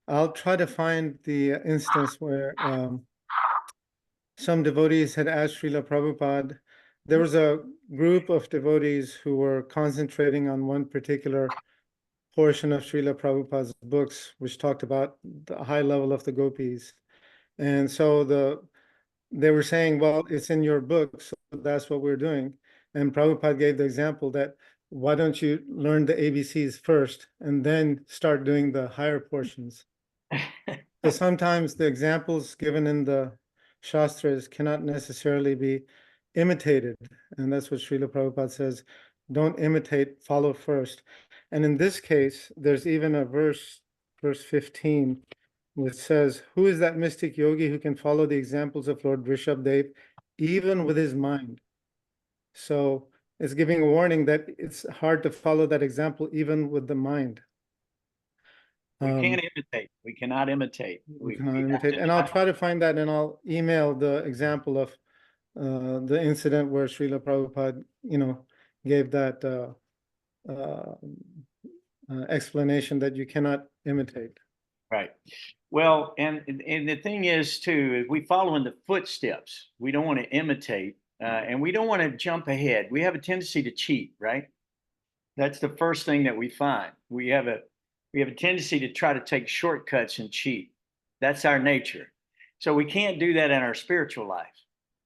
I'll try to find the instance where some devotees had asked Srila Prabhupada. There was a group of devotees who were concentrating on one particular portion of Srila Prabhupada's books, which talked about the high level of the gopis. And so they were saying, well, it's in your book, so that's what we're doing. And Prabhupada gave the example that why don't you learn the ABCs first and then start doing the higher portions? So sometimes the examples given in the Shastras cannot necessarily be imitated. And that's what Srila Prabhupada says, don't imitate, follow first. And in this case, there's even a verse 15, which says, who is that mystic yogi who can follow the examples of Lord Rishabhdev even with his mind? So it's giving a warning that it's hard to follow that example even with the mind. We can't imitate. We cannot imitate. We cannot imitate. And I'll try to find that and I'll email the example of the incident where Srila Prabhupada, gave that explanation that you cannot imitate. Right. Well, and the thing is too, if we follow in the footsteps, we don't want to imitate, and we don't want to jump ahead. We have a tendency to cheat, right? That's the first thing that we find. We have a tendency to try to take shortcuts and cheat. That's our nature. So we can't do that in our spiritual life.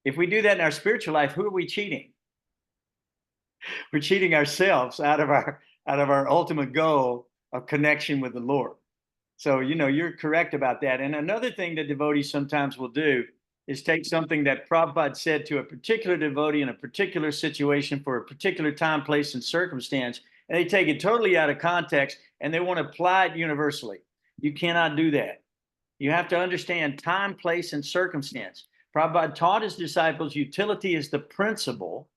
If we do that in our spiritual life, who are we cheating? We're cheating ourselves out of our ultimate goal of connection with the Lord. So, you're correct about that. And another thing that devotees sometimes will do is take something that Prabhupada said to a particular devotee in a particular situation for a particular time, place, and circumstance, and they take it totally out of context and they want to apply it universally. You cannot do that. You have to understand time, place, and circumstance. Prabhupada taught his disciples utility is the principle,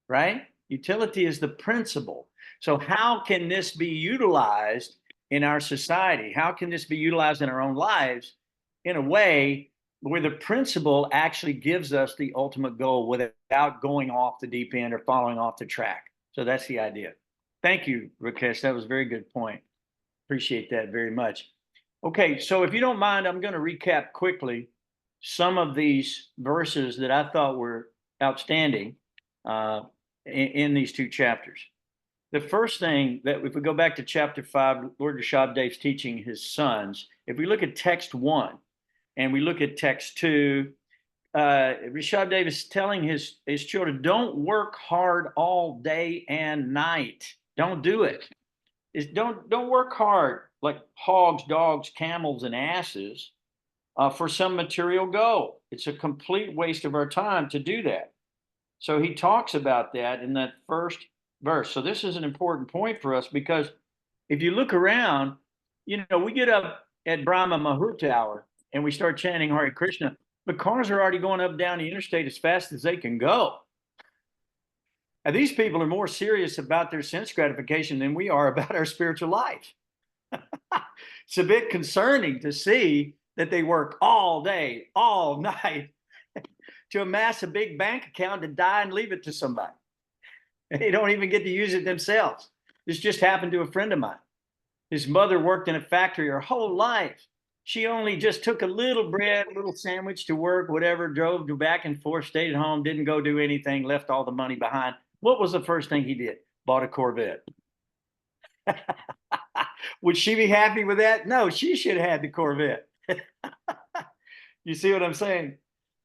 right? Utility is the principle. So how can this be utilized in our society? How can this be utilized in our own lives in a way where the principle actually gives us the ultimate goal without going off the deep end or falling off the track? So that's the idea. Thank you, Rakesh. That was a very good point. Appreciate that very much. Okay, so if you don't mind, I'm going to recap quickly some of these verses that I thought were outstanding in these two chapters. The first thing that if we go back to chapter 5, Lord Rishabhadev's teaching his sons, if we look at text 1 and we look at text 2, Rishabhadev is telling his children, don't work hard all day and night. Don't do it. Don't work hard like hogs, dogs, camels, and asses for some material goal. It's a complete waste of our time to do that. So he talks about that in that first verse. So this is an important point for us because if you look around, we get up at Brahma Muhurta hour and we start chanting Hare Krishna. The cars are already going up down the interstate as fast as they can go. Now, these people are more serious about their sense gratification than we are about our spiritual life. It's a bit concerning to see that they work all day, all night to amass a big bank account to die and leave it to somebody. They don't even get to use it themselves. This just happened to a friend of mine. His mother worked in a factory her whole life. She only just took a little bread, a little sandwich to work, whatever, drove back and forth, stayed at home, didn't go do anything, left all the money behind. What was the first thing he did? Bought a Corvette. Would she be happy with that? No, she should have had the Corvette. You see what I'm saying?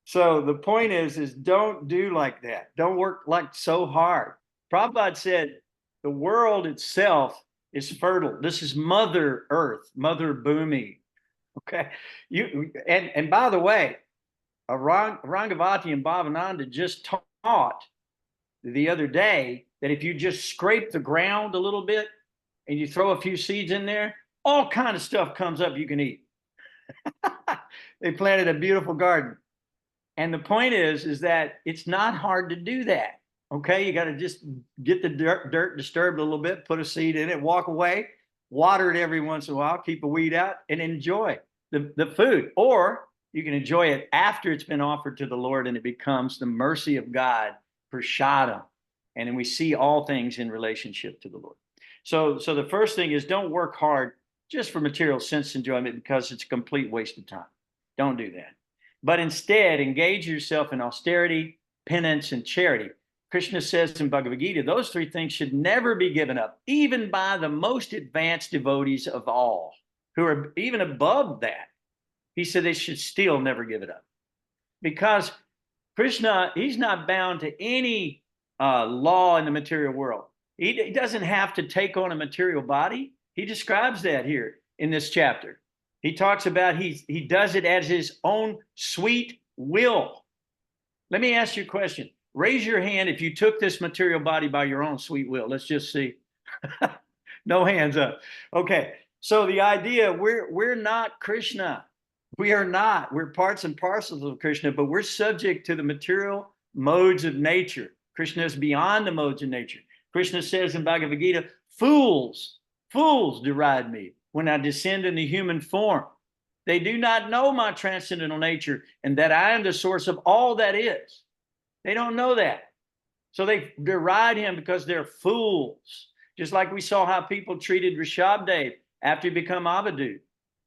So the point is don't do like that. Don't work like so hard. Prabhupada said the world itself is fertile. This is Mother Earth, Mother Bhumi. Okay. And by the way, Rangavati and Bhavananda just taught the other day that if you just scrape the ground a little bit and you throw a few seeds in there, all kind of stuff comes up you can eat. They planted a beautiful garden. And the point is that it's not hard to do that. Okay, you got to just get the dirt disturbed a little bit, put a seed in it, walk away, water it every once in a while, keep a weed out, and enjoy the food. Or you can enjoy it after it's been offered to the Lord and it becomes the mercy of God, prashadam. And then we see all things in relationship to the Lord. So the first thing is don't work hard just for material sense enjoyment because it's a complete waste of time. Don't do that. But instead, engage yourself in austerity, penance, and charity. Krishna says in Bhagavad Gita, those three things should never be given up, even by the most advanced devotees of all, who are even above that. He said they should still never give it up. Because Krishna, he's not bound to any law in the material world. He doesn't have to take on a material body. He describes that here in this chapter. He talks about he does it as his own sweet will. Let me ask you a question. Raise your hand if you took this material body by your own sweet will. Let's just see. No hands up. Okay. So the idea, we're not Krishna. We are not. We're parts and parcels of Krishna, but we're subject to the material modes of nature. Krishna is beyond the modes of nature. Krishna says in Bhagavad Gita, fools deride me when I descend in the human form. They do not know my transcendental nature and that I am the source of all that is. They don't know that. So they deride him because they're fools. Just like we saw how people treated Rsabhadeva after he became Avadut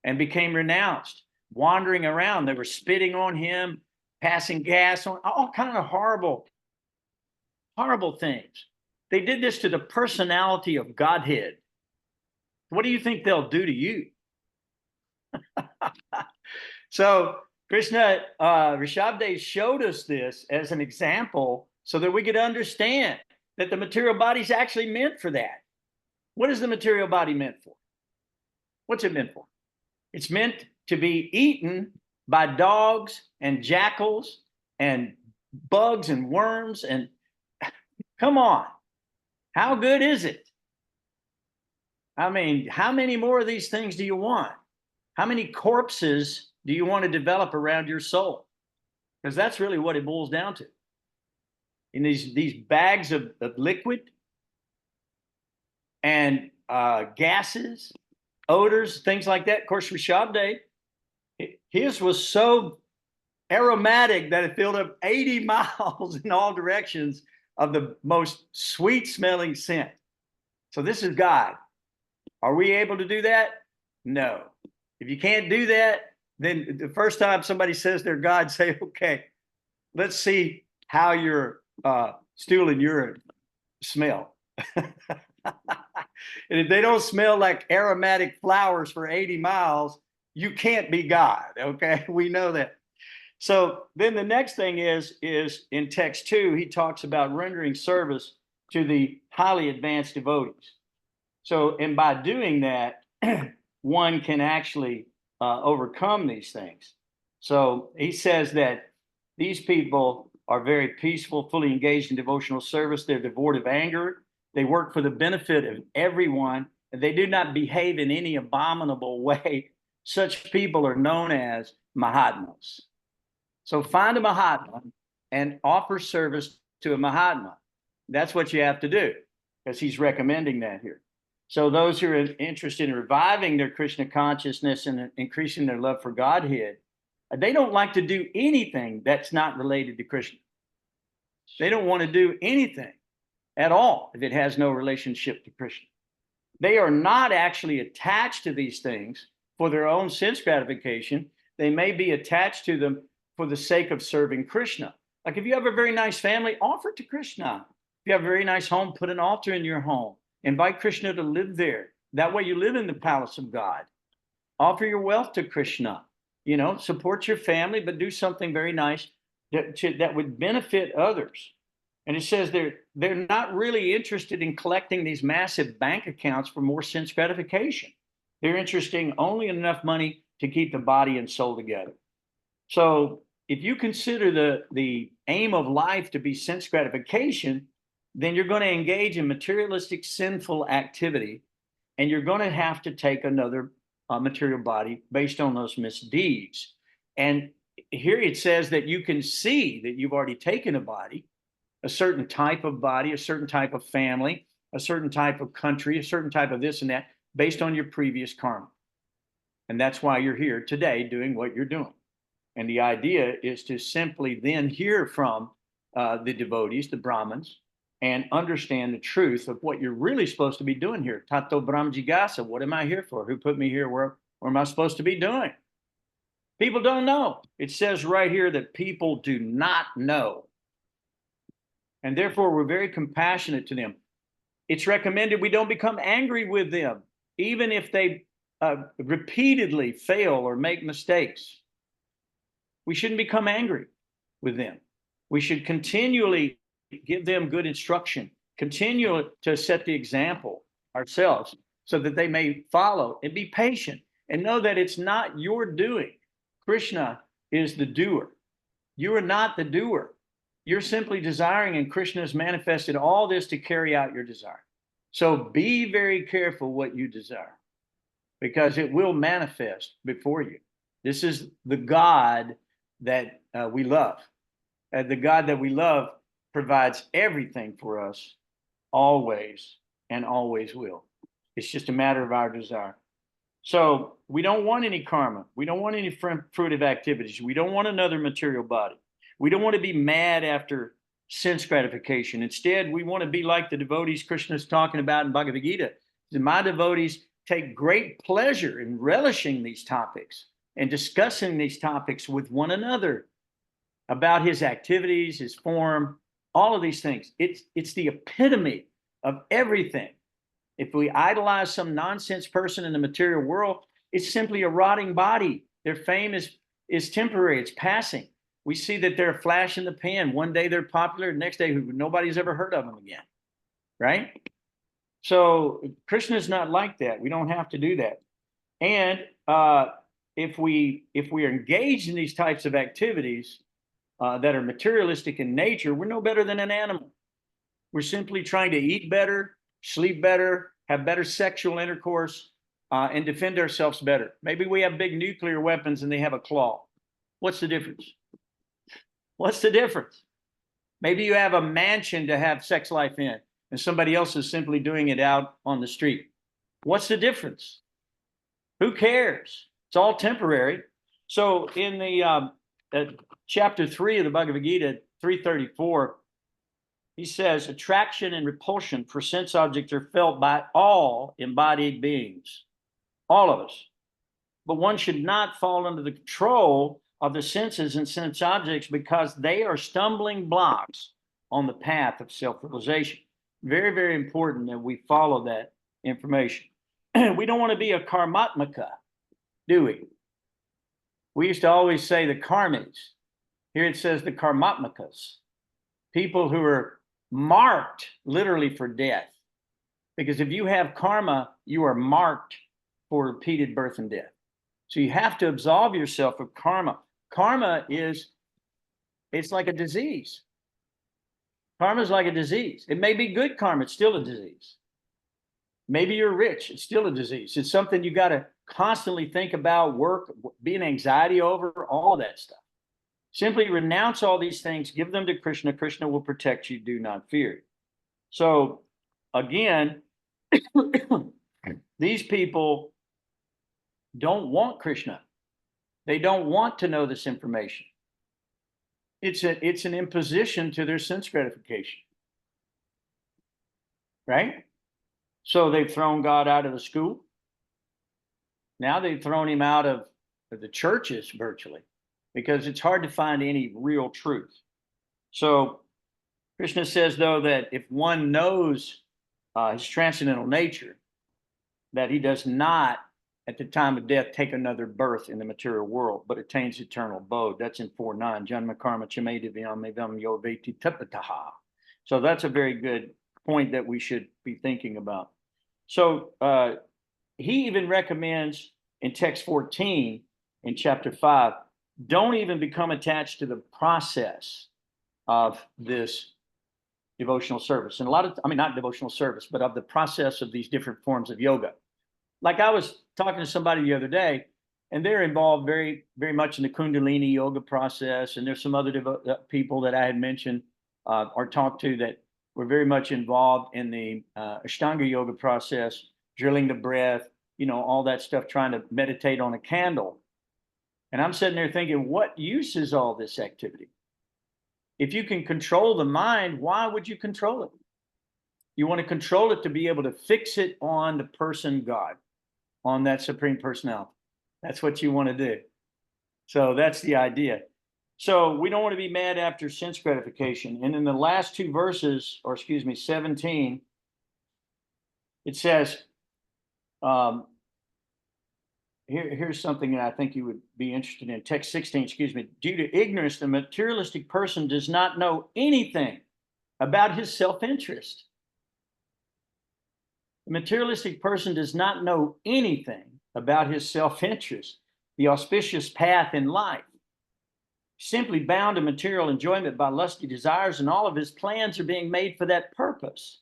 and became renounced, wandering around. They were spitting on him, passing gas on, all kind of horrible things. They did this to the personality of Godhead. What do you think they'll do to you? So Krishna, Rsabhadeva showed us this as an example so that we could understand that the material body is actually meant for that. What is the material body meant for? What's it meant for? It's meant to be eaten by dogs and jackals and bugs and worms. And come on, how good is it? I mean, how many more of these things do you want? How many corpses do you want to develop around your soul? Because that's really what it boils down to. In these bags of liquid and gases, odors, things like that. Of course, Rsabhadeva, his was so aromatic that it filled up 80 miles in all directions of the most sweet smelling scent. So this is God. Are we able to do that? No. If you can't do that, then the first time somebody says they're God, say, okay, let's see how your stool and urine smell. And if they don't smell like aromatic flowers for 80 miles, you can't be God, okay? We know that. So then the next thing is in text 2, he talks about rendering service to the highly advanced devotees. So, and by doing that, one can actually overcome these things. So he says that these people are very peaceful, fully engaged in devotional service. They're devoid of anger. They work for the benefit of everyone, and they do not behave in any abominable way. Such people are known as Mahatmas. So find a Mahatma and offer service to a Mahatma. That's what you have to do, because he's recommending that here. So those who are interested in reviving their Krishna consciousness and increasing their love for Godhead, they don't like to do anything that's not related to Krishna. They don't want to do anything at all if it has no relationship to Krishna. They are not actually attached to these things for their own sense gratification. They may be attached to them for the sake of serving Krishna. Like if you have a very nice family, offer it to Krishna. If you have a very nice home, put an altar in your home. Invite Krishna to live there. That way you live in the palace of God. Offer your wealth to Krishna. You know, support your family, but do something very nice that would benefit others. And it says they're not really interested in collecting these massive bank accounts for more sense gratification. They're interested in only enough money to keep the body and soul together. So if you consider the aim of life to be sense gratification, then you're going to engage in materialistic sinful activity, and you're going to have to take another material body based on those misdeeds. And here it says that you can see that you've already taken a body, a certain type of body, a certain type of family, a certain type of country, a certain type of this and that, based on your previous karma. And that's why you're here today doing what you're doing. And the idea is to simply then hear from the devotees, the Brahmins, and understand the truth of what you're really supposed to be doing here. Tato Brahm Jigasa, what am I here for? Who put me here? Where am I supposed to be doing? People don't know. It says right here that people do not know. And therefore, we're very compassionate to them. It's recommended we don't become angry with them, even if they repeatedly fail or make mistakes. We shouldn't become angry with them. We should continually give them good instruction, continue to set the example ourselves so that they may follow and be patient and know that it's not your doing. Krishna is the doer. You are not the doer. You're simply desiring, and Krishna has manifested all this to carry out your desire. So be very careful what you desire, because it will manifest before you. This is the God that we love. The God that we love provides everything for us, always and always will. It's just a matter of our desire. So we don't want any karma. We don't want any fruitive activities. We don't want another material body. We don't want to be mad after sense gratification. Instead, we want to be like the devotees Krishna is talking about in Bhagavad Gita. My devotees take great pleasure in relishing these topics and discussing these topics with one another about his activities, his form, all of these things. It's the epitome of everything. If we idolize some nonsense person in the material world, it's simply a rotting body. Their fame is temporary, it's passing. We see that they're a flash in the pan. One day they're popular, the next day nobody's ever heard of them again, right? So Krishna's not like that. We don't have to do that. And if we are engaged in these types of activities that are materialistic in nature, we're no better than an animal. We're simply trying to eat better, sleep better, have better sexual intercourse, and defend ourselves better. Maybe we have big nuclear weapons and they have a claw. What's the difference? What's the difference? Maybe you have a mansion to have sex life in, and somebody else is simply doing it out on the street. What's the difference? Who cares? It's all temporary. So in the chapter 3 of the Bhagavad Gita, 334, he says, attraction and repulsion for sense objects are felt by all embodied beings, all of us. But one should not fall under the control of the senses and sense objects, because they are stumbling blocks on the path of self-realization. Very, very important that we follow that information. We don't want to be a karmatmaka, do we? We used to always say the karmis. Here it says the karmatmakas, people who are marked literally for death. Because if you have karma, you are marked for repeated birth and death. So you have to absolve yourself of karma. Karma it's like a disease. Karma is like a disease. It may be good karma, it's still a disease. Maybe you're rich, it's still a disease. It's something you got to constantly think about, work, be in anxiety over, all of that stuff. Simply renounce all these things, give them to Krishna. Krishna will protect you, do not fear. So again, these people don't want Krishna. They don't want to know this information. It's an imposition to their sense gratification, right? So they've thrown God out of the school. Now they've thrown him out of the churches virtually, because it's hard to find any real truth. So Krishna says, though, that if one knows his transcendental nature, that he does not at the time of death take another birth in the material world, but attains eternal abode. That's in 4:9. Janma karma chamedivyam mevam yoveti tapataha. So that's a very good point that we should be thinking about. So he even recommends in text 14 in chapter 5, don't even become attached to the process of this devotional service. And a lot of, I mean, not devotional service, but of the process of these different forms of yoga. Like I was talking to somebody the other day, and they're involved very, very much in the Kundalini yoga process. And there's some other people that I had mentioned or talked to that were very much involved in the Ashtanga yoga process, drilling the breath, you know, all that stuff, trying to meditate on a candle. And I'm sitting there thinking, what use is all this activity? If you can control the mind, why would you control it? You want to control it to be able to fix it on the person God, on that Supreme Personality. That's what you want to do. So that's the idea. So we don't want to be mad after sense gratification. And in the last two verses, or excuse me, 17, it says, here's something that I think you would be interested in. Text 16, excuse me. Due to ignorance, the materialistic person does not know anything about his self-interest. The materialistic person does not know anything about his self-interest, the auspicious path in life. Simply bound to material enjoyment by lusty desires, and all of his plans are being made for that purpose.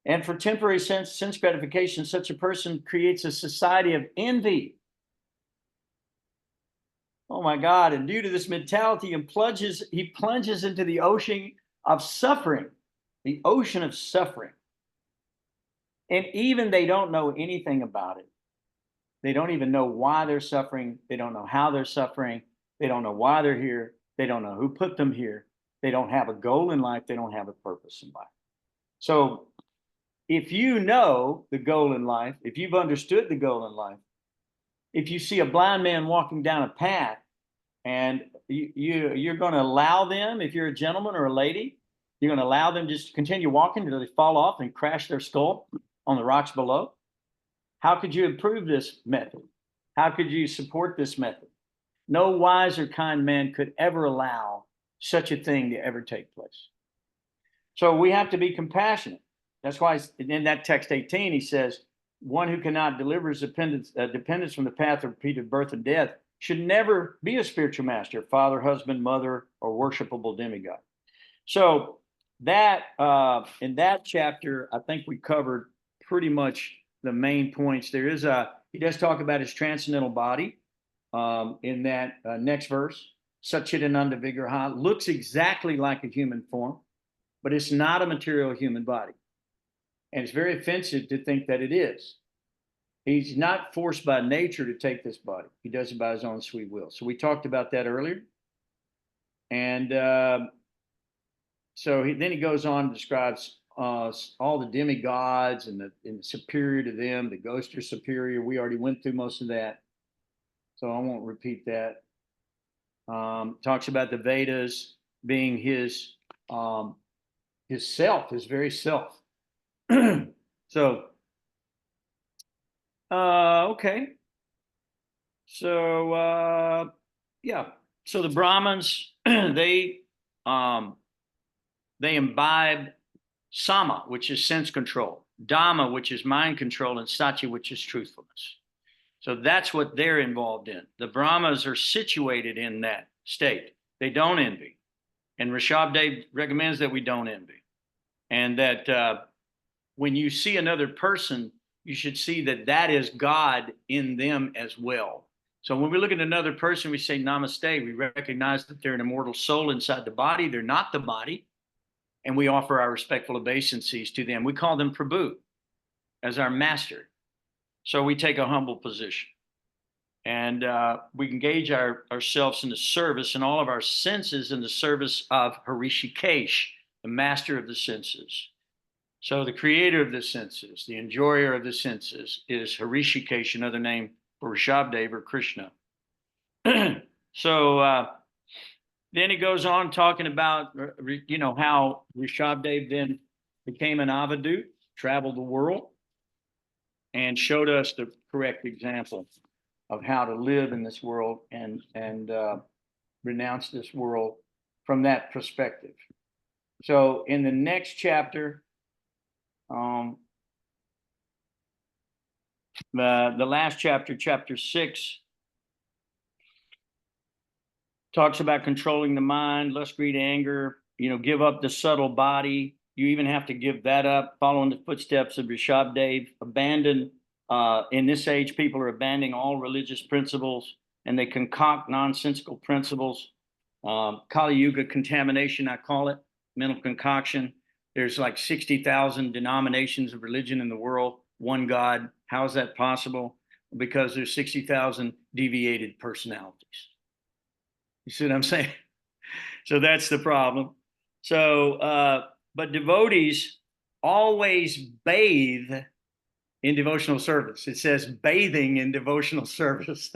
And for temporary sense gratification, such a person creates a society of envy. Oh my God. And due to this mentality, he plunges into the ocean of suffering, the ocean of suffering. And even they don't know anything about it. They don't even know why they're suffering. They don't know how they're suffering. They don't know why they're here. They don't know who put them here. They don't have a goal in life. They don't have a purpose in life. So if you know the goal in life, if you've understood the goal in life, if you see a blind man walking down a path and you're going to allow them, if you're a gentleman or a lady, you're going to allow them just to continue walking until they fall off and crash their skull on the rocks below. How could you improve this method? How could you support this method? No wise or kind man could ever allow such a thing to ever take place. So we have to be compassionate. That's why in that text 18, he says, one who cannot deliver his dependence from the path of repeated birth and death should never be a spiritual master, father, husband, mother, or worshipable demigod. So that in that chapter, I think we covered pretty much the main points. He does talk about his transcendental body in that next verse. Satchidananda Vigraha looks exactly like a human form, but it's not a material human body. And it's very offensive to think that it is. He's not forced by nature to take this body. He does it by his own sweet will. So we talked about that earlier. And then he goes on and describes all the demigods and the superior to them. The ghosts are superior. We already went through most of that, so I won't repeat that. Talks about the Vedas being his self, his very self. So, okay. So, yeah. So the Brahmins, they imbibe Sama, which is sense control, Dhamma, which is mind control, and Satya, which is truthfulness. So that's what they're involved in. The Brahmas are situated in that state. They don't envy. And Rsabhadeva recommends that we don't envy. And that when you see another person, you should see that that is God in them as well. So when we look at another person, we say namaste. We recognize that they're an immortal soul inside the body. They're not the body. And we offer our respectful obeisances to them. We call them Prabhu as our master. So we take a humble position. And we engage ourselves in the service and all of our senses in the service of Hrishikesh, the master of the senses. So the creator of the senses, the enjoyer of the senses is Hrishikesh, another name for Rsabhadeva or Krishna. So then he goes on talking about, how Rsabhadeva then became an avadut, traveled the world, and showed us the correct example of how to live in this world and renounce this world from that perspective. So in the next chapter, the last chapter, chapter 6, talks about controlling the mind, lust, greed, anger, give up the subtle body. You even have to give that up, following the footsteps of Rsabhadeva. Abandon, in this age, people are abandoning all religious principles, and they concoct nonsensical principles. Kali Yuga contamination, I call it, mental concoction. There's like 60,000 denominations of religion in the world, one God. How is that possible? Because there's 60,000 deviated personalities. You see what I'm saying? So that's the problem. So, but devotees always bathe in devotional service. It says bathing in devotional service.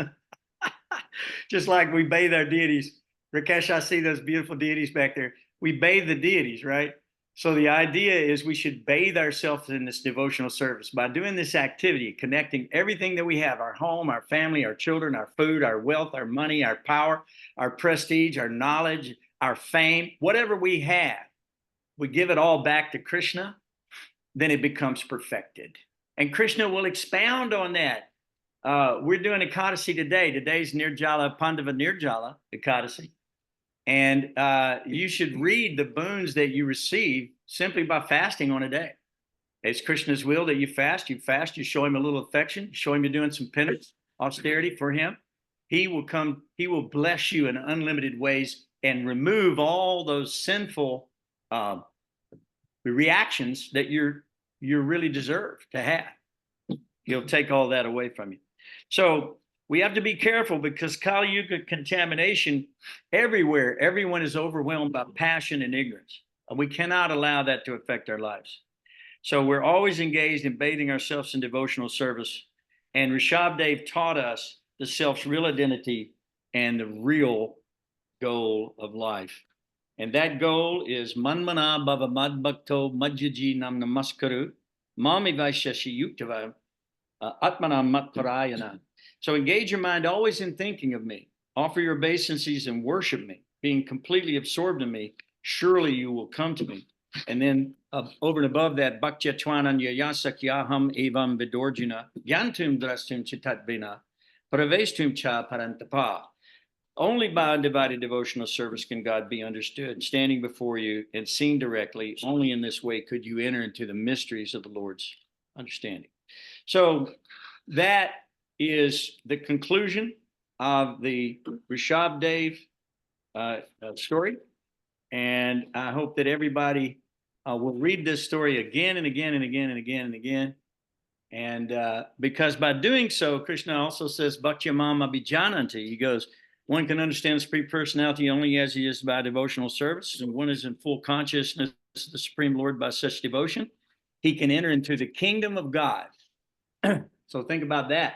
Just like we bathe our deities. Rakesh, I see those beautiful deities back there. We bathe the deities, right? So the idea is we should bathe ourselves in this devotional service by doing this activity, connecting everything that we have, our home, our family, our children, our food, our wealth, our money, our power, our prestige, our knowledge, our fame, whatever we have, we give it all back to Krishna, then it becomes perfected. And Krishna will expound on that. We're doing Ekadasi today. Today's Nirjala Pandava Nirjala Ekadasi. And you should read the boons that you receive simply by fasting on a day. It's Krishna's will that you fast, you show him a little affection, show him you're doing some penance, austerity for him. He will come, he will bless you in unlimited ways and remove all those sinful reactions that you really deserve to have. He'll take all that away from you. So we have to be careful because Kali Yuga contamination everywhere, everyone is overwhelmed by passion and ignorance. We cannot allow that to affect our lives. So we're always engaged in bathing ourselves in devotional service. And Rsabhadeva taught us the self's real identity and the real goal of life. And that goal is Manmana Bhava Madbhakto Madhyaji Nam Namaskaru Mami Vaishashi Yuktava Atmana Matparayana. So engage your mind always in thinking of me. Offer your obeisances and worship me, being completely absorbed in me. Surely you will come to me. And then over and above that, Bhaktyatvananya Yasakyaham Evam Vidorjuna Gyantum Drastum Chitatvina Pravestum Cha Parantapa. Only by undivided devotional service can God be understood, standing before you and seen directly. Only in this way could you enter into the mysteries of the Lord's understanding. So that is the conclusion of the Rsabhadeva story. And I hope that everybody will read this story again and again and again and again and again. And because by doing so, Krishna also says, Bhaktyamam Abhijananti. He goes, one can understand the Supreme Personality only as he is by devotional service. And one is in full consciousness of the Supreme Lord by such devotion. He can enter into the kingdom of God. So think about that.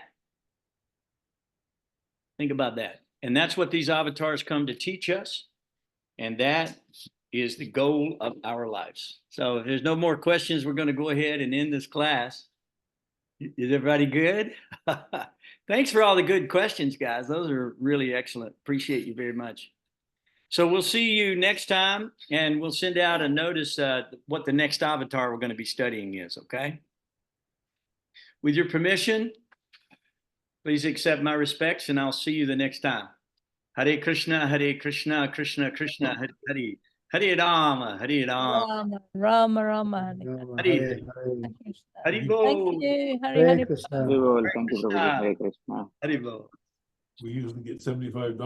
Think about that. And that's what these avatars come to teach us. And that is the goal of our lives. So if there's no more questions, we're going to go ahead and end this class. Is everybody good? Thanks for all the good questions, guys. Those are really excellent. Appreciate you very much. So we'll see you next time, and we'll send out a notice what the next avatar we're going to be studying is, okay? With your permission, please accept my respects, and I'll see you the next time. Hare Krishna, Krishna Krishna, Hare Hare. Hare Rama, Hare Rama. Rama, Rama, Hare. Hare Thank Bol. you. Hare Hare Krishna. Thank you, Prabhuji. Hare Krishna. Hare Bol. We usually get $75